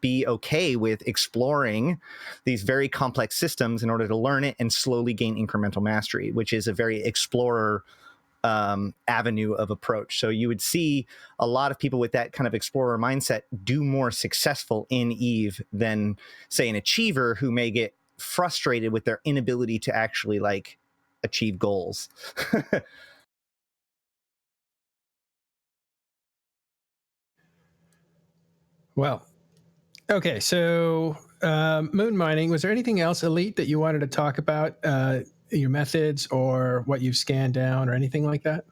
be okay with exploring these very complex systems in order to learn it and slowly gain incremental mastery, which is a very explorer avenue of approach. So you would see a lot of people with that kind of explorer mindset do more successful in EVE than, say, an achiever who may get frustrated with their inability to actually like achieve goals. Well, okay, so moon mining, was there anything else, Elite, that you wanted to talk about, your methods or what you've scanned down or anything like that?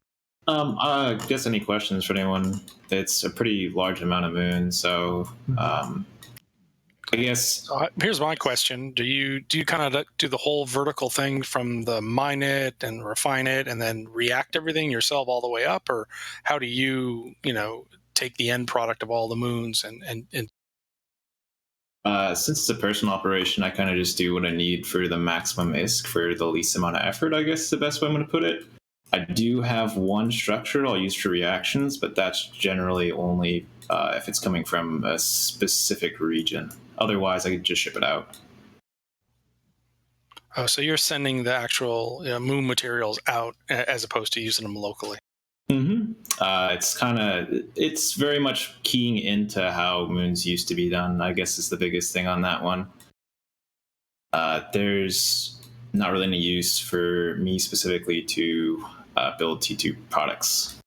I guess any questions for anyone? It's a pretty large amount of moons, so I guess Here's my question: Do you kind of do the whole vertical thing from the mine it and refine it and then react everything yourself all the way up, or how do you take the end product of all the moons and since it's a personal operation, I kind of just do what I need for the maximum ISK for the least amount of effort, I guess is the best way I'm going to put it. I do have one structure I'll use for reactions, but that's generally only if it's coming from a specific region. Otherwise, I could just ship it out. Oh, so you're sending the actual moon materials out as opposed to using them locally. Mm-hmm. It's very much keying into how moons used to be done, I guess, is the biggest thing on that one. There's not really any use for me specifically to build T2 products.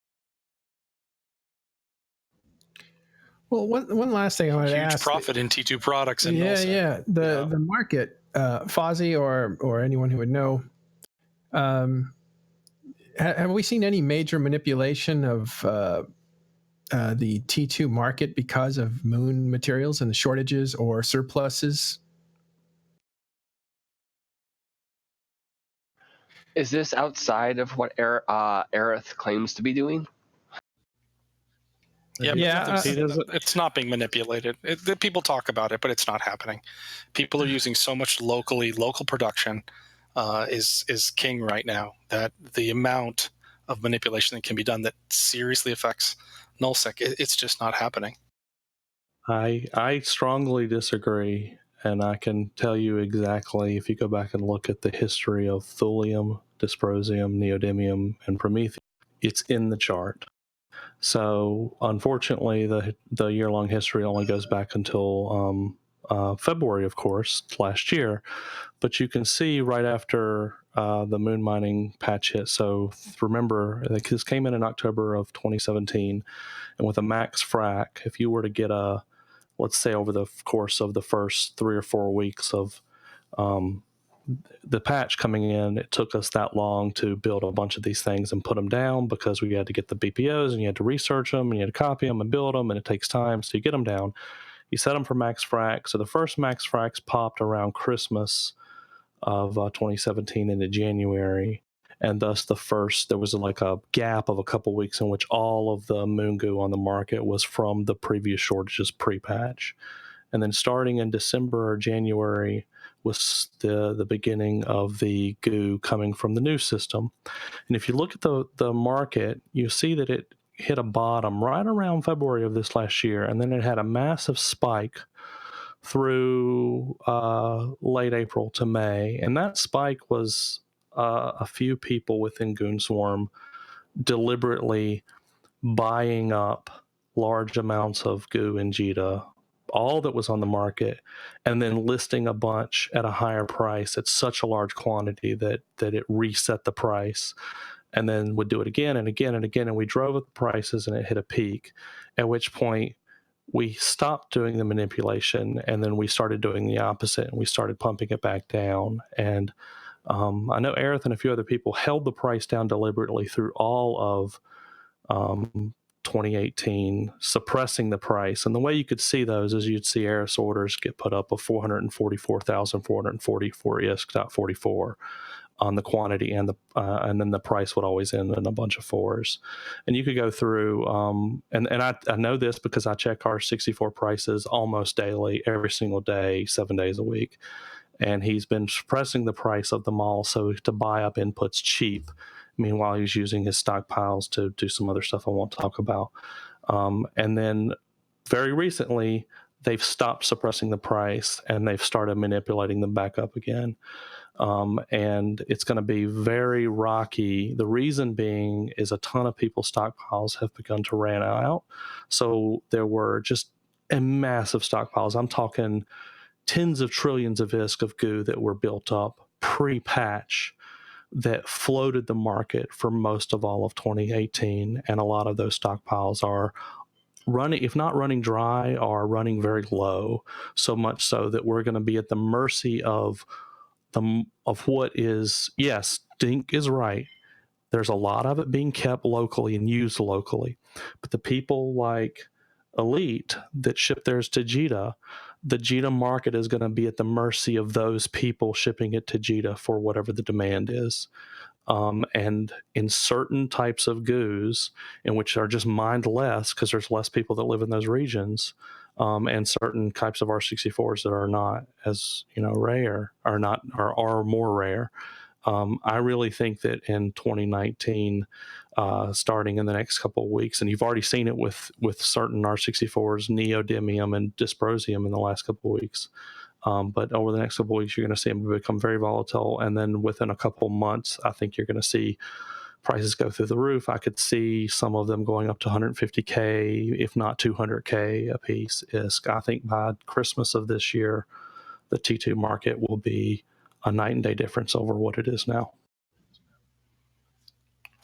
Well, one last thing I wanted to ask. Huge profit in T2 products. And the market, Fozzie or anyone who would know, have we seen any major manipulation of the T2 market because of moon materials and the shortages or surpluses? Is this outside of what Aerith claims to be doing? Yeah, it's not being manipulated. People talk about it, but it's not happening. People are using so much local production is king right now, that the amount of manipulation that can be done that seriously affects nullsec, it's just not happening. I strongly disagree, and I can tell you exactly, if you go back and look at the history of thulium, dysprosium, neodymium, and promethium, it's in the chart. So unfortunately, the year-long history only goes back until February, of course, last year. But you can see right after the moon mining patch hit. So remember, this came in October of 2017, and with a max frac, if you were to get let's say over the course of the first 3 or 4 weeks of the patch coming in, it took us that long to build a bunch of these things and put them down, because we had to get the BPOs and you had to research them and you had to copy them and build them, and it takes time. So you get them down, you set them for max frac. So the first max fracs popped around Christmas of 2017 into January, and thus there was like a gap of a couple weeks in which all of the moon goo on the market was from the previous shortages pre-patch. And then starting in December or January was the beginning of the goo coming from the new system. And if you look at the market, you see that it hit a bottom right around February of this last year, and then it had a massive spike through late April to May. And that spike was a few people within Goonswarm deliberately buying up large amounts of goo and Jita, all that was on the market, and then listing a bunch at a higher price at such a large quantity that it reset the price, and then would do it again and again and again, and we drove up the prices and it hit a peak, at which point we stopped doing the manipulation, and then we started doing the opposite, and we started pumping it back down. And I know Aerith and a few other people held the price down deliberately through all of 2018, suppressing the price. And the way you could see those is you'd see Aerith's orders get put up of 444,444 ISK.44 on the quantity, and then the price would always end in a bunch of fours. And you could go through, and I know this because I check our 64 prices almost daily, every single day, 7 days a week. And he's been suppressing the price of them all so to buy up inputs cheap. Meanwhile, he's using his stockpiles to do some other stuff I won't talk about. And then very recently, they've stopped suppressing the price and they've started manipulating them back up again. and it's going to be very rocky. The reason being is a ton of people's stockpiles have begun to ran out. So there were just a massive stockpiles. I'm talking tens of trillions of ISK of goo that were built up pre-patch that floated the market for most of all of 2018. And a lot of those stockpiles are running, if not running dry, are running very low, so much so that we're going to be at the mercy of what is, yes, Dink is right. There's a lot of it being kept locally and used locally. But the people like Elite that ship theirs to JITA, the JITA market is going to be at the mercy of those people shipping it to JITA for whatever the demand is. And in certain types of goos, in which are just mined less because there's less people that live in those regions, and certain types of R64s that are not as rare, are more rare. I really think that in 2019, starting in the next couple of weeks, and you've already seen it with certain R64s, neodymium and dysprosium in the last couple of weeks. But over the next couple of weeks, you're going to see them become very volatile. And then within a couple of months, I think you're going to see prices go through the roof. I could see some of them going up to 150K, if not 200K a piece. I think by Christmas of this year, the T2 market will be a night and day difference over what it is now.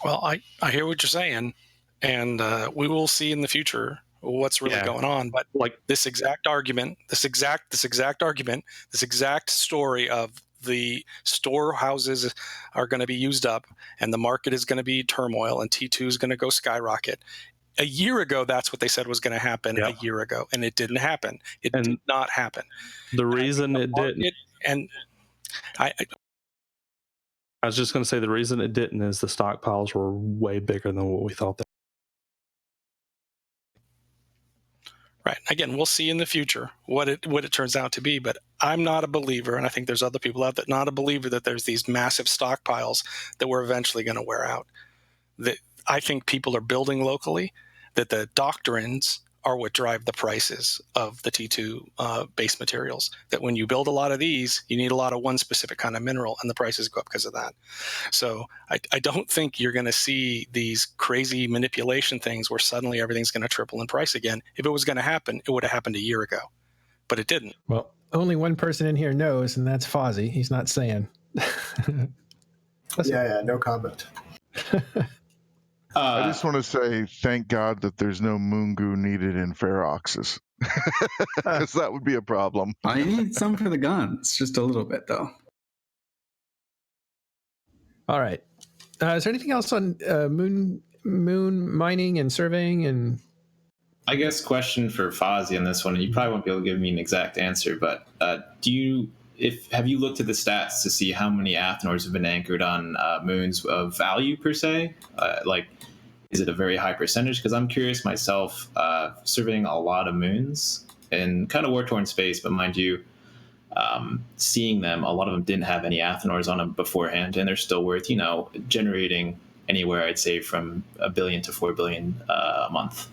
Well, I hear what you're saying, and we will see in the future what's really going on. But like this exact argument, this exact story of the storehouses are going to be used up and the market is going to be turmoil and T2 is going to go skyrocket. A year ago, that's what they said was going to happen a year ago, and it didn't happen. It did not happen. The reason it didn't, and I was just going to say the reason it didn't is the stockpiles were way bigger than what we thought. Right. Again, we'll see in the future what it turns out to be, but I'm not a believer, and I think there's other people out there, not a believer that there's these massive stockpiles that we're eventually going to wear out. That I think people are building locally, that the doctrines are what drive the prices of the T2 base materials. That when you build a lot of these, you need a lot of one specific kind of mineral, and the prices go up because of that. So I don't think you're going to see these crazy manipulation things where suddenly everything's going to triple in price again. If it was going to happen, it would have happened a year ago, but it didn't. Well, only one person in here knows, and that's Fozzie. He's not saying. Yeah, no comment. I just want to say thank God that there's no moon goo needed in Feroxes, because that would be a problem. I need some for the guns, just a little bit though. All right. Is there anything else on moon mining and surveying? And I guess question for Fozzie on this one. You probably won't be able to give me an exact answer, but have you looked at the stats to see how many Athenors have been anchored on moons of value per se? Is it a very high percentage? Because I'm curious myself, surveying a lot of moons in kind of war-torn space, but mind you, seeing them, a lot of them didn't have any Athenors on them beforehand, and they're still worth, generating anywhere, I'd say, from $1 billion to $4 billion a month.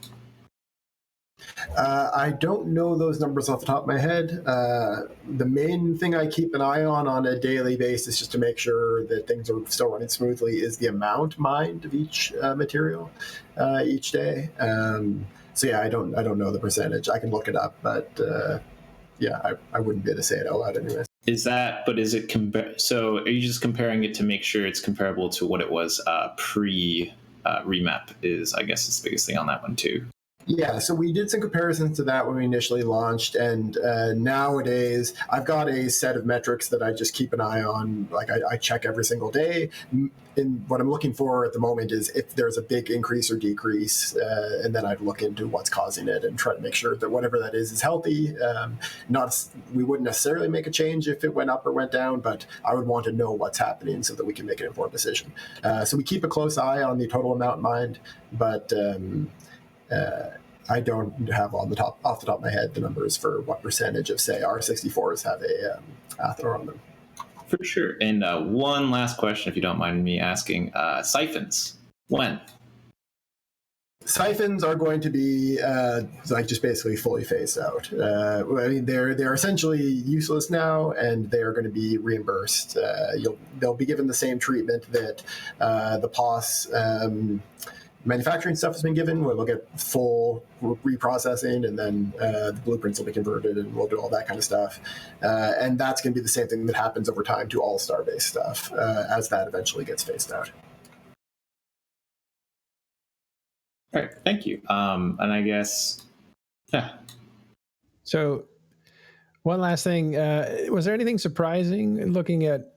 I don't know those numbers off the top of my head. The main thing I keep an eye on a daily basis, just to make sure that things are still running smoothly, is the amount mined of each material each day. So yeah, I don't know the percentage. I can look it up, but I wouldn't be able to say it out loud anyway. So are you just comparing it to make sure it's comparable to what it was pre remap? I guess is the biggest thing on that one too. Yeah, so we did some comparisons to that when we initially launched, and nowadays I've got a set of metrics that I just keep an eye on. Like I check every single day. And what I'm looking for at the moment is if there's a big increase or decrease, and then I'd look into what's causing it and try to make sure that whatever that is healthy. We wouldn't necessarily make a change if it went up or went down, but I would want to know what's happening so that we can make an informed decision. So we keep a close eye on the total amount mined, but I don't have off the top of my head the numbers for what percentage of, say, R64s have a Athenor on them. For sure. And one last question, if you don't mind me asking. Siphons. When? Siphons are going to be like just basically fully phased out. I mean, they're essentially useless now, and they are going to be reimbursed. They'll be given the same treatment that the POS manufacturing stuff has been given, where they'll get full reprocessing, and then the blueprints will be converted, and we'll do all that kind of stuff. And that's going to be the same thing that happens over time to all star-based stuff as that eventually gets phased out. All right, thank you. And I guess, yeah. So, one last thing: was there anything surprising looking at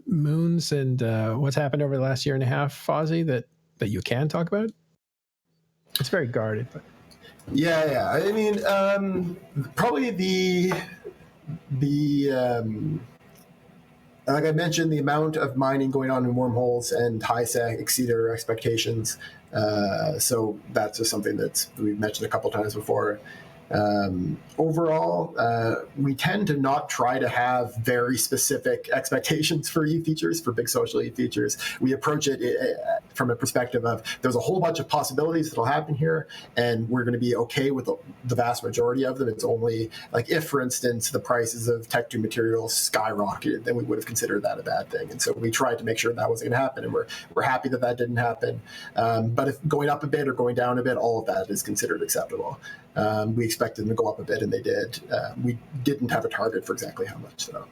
moons and what's happened over the last year and a half, Fozzie, that you can talk about? It's very guarded, but yeah. I mean, probably the like I mentioned, the amount of mining going on in wormholes and HiSec exceeded our expectations. So that's just something that we've mentioned a couple times before. Overall, we tend to not try to have very specific expectations for ETH features, for big social ETH features. We approach it from a perspective of there's a whole bunch of possibilities that'll happen here, and we're going to be okay with the vast majority of them. It's only like if, for instance, the prices of Tech 2 materials skyrocketed, then we would have considered that a bad thing. And so we tried to make sure that wasn't going to happen, and we're happy that that didn't happen. But if going up a bit or going down a bit, all of that is considered acceptable. We expected them to go up a bit, and they did. We didn't have a target for exactly how much, though.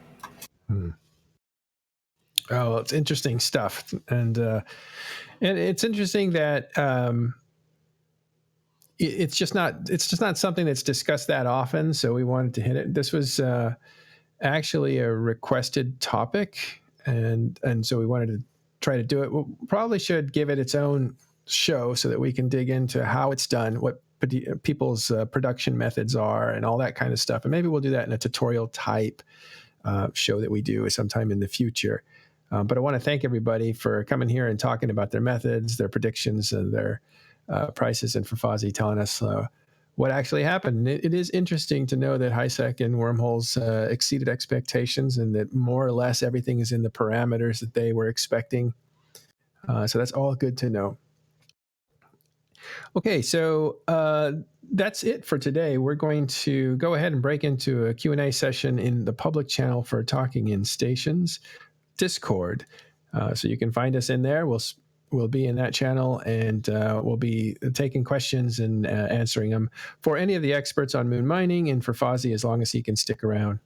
Oh, it's interesting stuff, and it's interesting that it's just not something that's discussed that often. So we wanted to hit it. This was actually a requested topic, and so we wanted to try to do it. We'll probably should give it its own show so that we can dig into how it's done, what people's production methods are, and all that kind of stuff. And maybe we'll do that in a tutorial type show that we do sometime in the future. But I want to thank everybody for coming here and talking about their methods, their predictions, and their prices, and for Fozzie telling us what actually happened. It is interesting to know that HiSec and wormholes exceeded expectations, and that more or less everything is in the parameters that they were expecting. So that's all good to know. Okay, so that's it for today. We're going to go ahead and break into a Q&A session in the public channel for Talking in Stations Discord. So you can find us in there. We'll be in that channel, and we'll be taking questions and answering them for any of the experts on moon mining, and for Fozzie as long as he can stick around.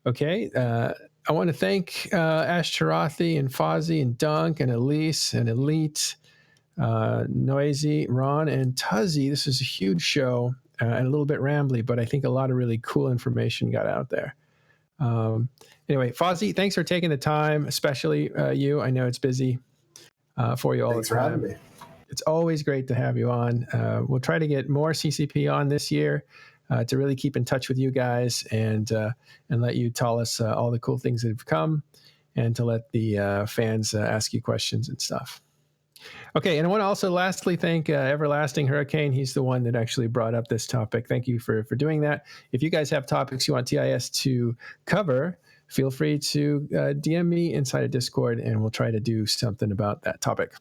Okay, I want to thank Ashterothi and Fozzie and Dunk and Elise and Elite, Noizy, Ron, and Tuzzy. This is a huge show and a little bit rambly, but I think a lot of really cool information got out there. Anyway, Fozzie, thanks for taking the time, especially you. I know it's busy for you all Thanks the time. for having me. It's always great to have you on. We'll try to get more CCP on this year to really keep in touch with you guys, and let you tell us all the cool things that have come, and to let the fans ask you questions and stuff. Okay, and I want to also lastly thank Everlasting Hurricane. He's the one that actually brought up this topic. Thank you for doing that. If you guys have topics you want TIS to cover, feel free to DM me inside of Discord, and we'll try to do something about that topic.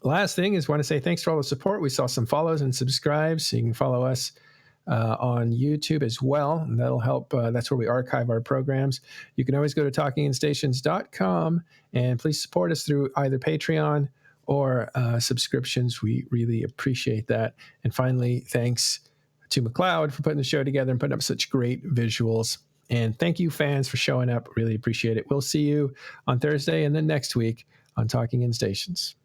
Last thing is, want to say thanks for all the support. We saw some follows and subscribes, so you can follow us on YouTube as well, and that'll help. That's where we archive our programs. You can always go to talkinginstations.com, and please support us through either Patreon or subscriptions. We really appreciate that. And finally, thanks to McLeod for putting the show together and putting up such great visuals. And thank you, fans, for showing up. Really appreciate it. We'll see you on Thursday and then next week on Talking in Stations.